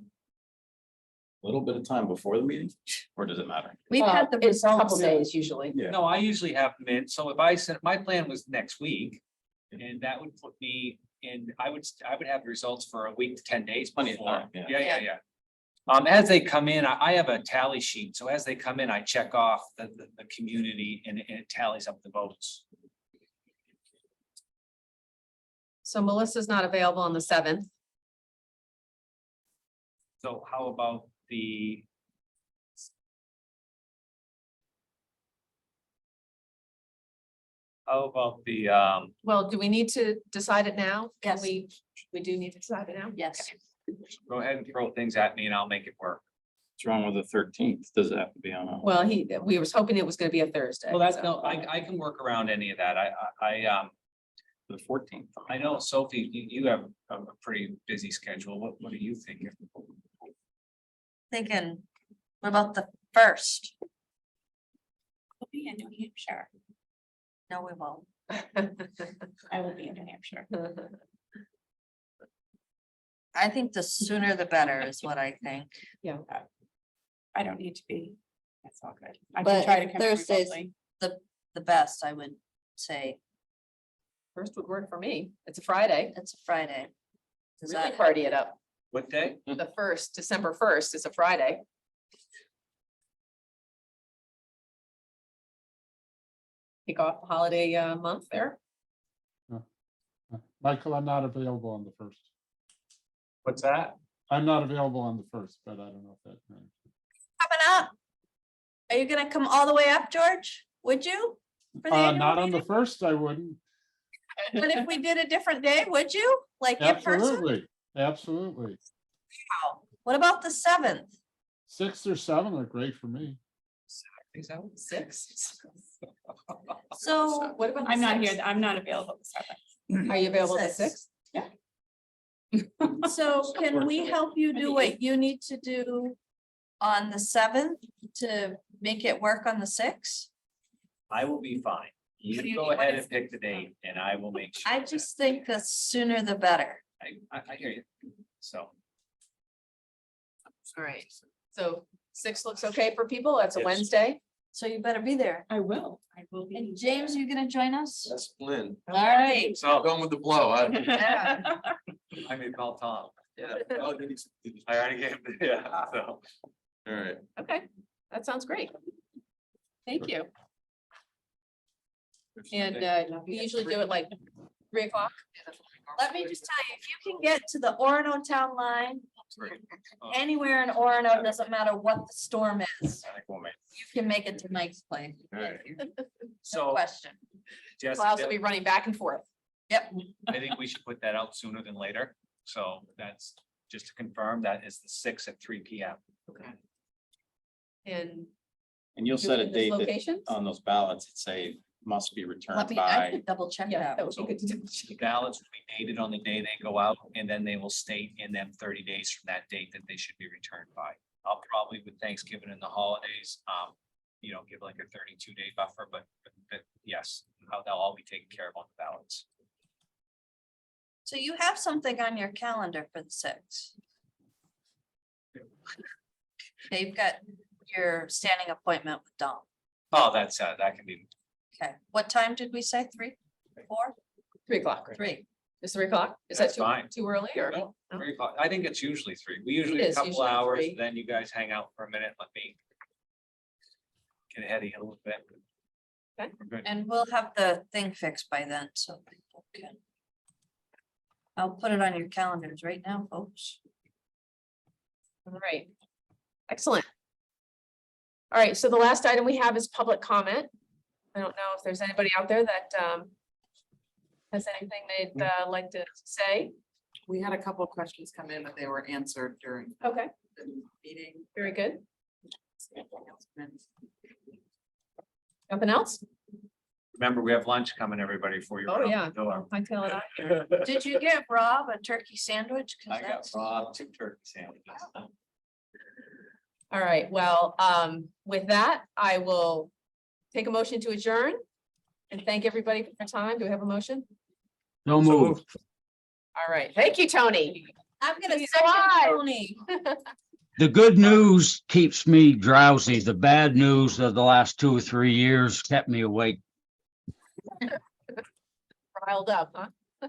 little bit of time before the meeting, or does it matter? We've had the It's a couple results. days usually. Yeah. No, I usually have them in, so if I said, my plan was next week. And that would put me in, I would have the results for a week to 10 days Plenty of before. time, yeah. Yeah. As they come in, I have a tally sheet, so as they come in, I check off the community and it tallies up the votes. So Melissa's not available on the 7th. So how about the? How about the, Well, do we need to decide it now? Can Yes. we do need to decide it now? Yes. go ahead and throw things at me and I'll make it work. What's wrong with the 13th? Does it have to be on a? Well, we was hoping it was gonna be a Thursday. Well, that's, so- no, I can work around any of that. The 14th. I know, Sophie, you have a pretty busy schedule. What are you thinking? Thinking, what about the 1st? I'll be in New Hampshire. No, we won't. I will be in New Hampshire. I think the sooner the better is what I think. I don't need to be. That's all good. I can But try to come in Thursdays- remotely. The best, I would say. First would work for me. It's a Friday. It's a Friday. Does Really that, party it up. What day? The 1st, December 1st is a Friday. Kick off the holiday month there. Michael, I'm not available on the 1st. What's that? I'm not available on the 1st, but I don't know if that. coming up? Are you gonna come all the way up, George? Would you? For the annual Not on the meeting? 1st, I wouldn't. But if we did a different day, would you? Like in person? Absolutely, absolutely. What about the 7th? 6 or 7 are great for me. Is that 6. So What about? the I'm not 6th? here. I'm not available the 7th. Are you available the 6th? 6th? So can we help you do what you need to do on the 7th to make it work on the 6th? I will be fine. You go ahead and pick the date and I will make sure. I just think the sooner the better. I hear you. So. All right, so 6 looks okay for people. That's a Yes. Wednesday. So you better be there. I will. I will And James, you gonna join us? That's Lynn. All right. So Going with the blow. Yeah. I may call Tom. Yeah. Oh, did he- I already gave, yeah, so. All right. Okay, that sounds great. Thank you. And we usually do it like 3 o'clock. Let me just tell you, if you can get to the Orono town line, Great. anywhere in Orono, doesn't matter what the storm is, I think we'll make- you can make it to Mike's place. All right. No So, question. Jess, We'll also be running back and forth. I think we should put that out sooner than later. So that's just to confirm that is the 6th at 3 P.M. Okay. And And you'll set a this date that location? on those ballots, that say must be Let returned me, I by. could double check Yeah, that. that would be good to double The check. ballots will be dated on the day they go out, and then they will state in them 30 days from that date that they should be returned by. I'll probably with Thanksgiving and the holidays, give like a 32-day buffer, but yes, they'll all be taken care of on the ballots. So you have something on your calendar for the 6th. Okay, you've got your standing appointment with Dom. Oh, that's, that can be, Okay, what time did we say? 3, 4, 3 o'clock. 3? Is 3 o'clock? Is that That's fine. too early or? No, No? 3 o'clock. I think it's usually 3. We usually It a is couple usually hours, 3. then you guys hang out for a minute, let me get ahead of you a little bit. Okay. We're good. And we'll have the thing fixed by then, so people can. I'll put it on your calendars right now, folks. All right. Excellent. All right, so the last item we have is public comment. I don't know if there's anybody out there that has anything they'd like to say. We had a couple of questions come in, but they were answered during Okay, the meeting. very good. Nothing else? Remember, we have lunch coming, everybody, for you. Oh, yeah. I tell it out. Did you give Rob a turkey sandwich? 'Cause I got that's- raw 2 turkey sandwiches. All right, well, with that, I will take a motion to adjourn. And thank everybody for their time. Do we have a motion? No move. All right, thank you, Tony. I'm gonna He's second alive. Tony. The good news keeps me drowsy. The bad news of the last 2 or 3 years kept me awake. Riled up, huh?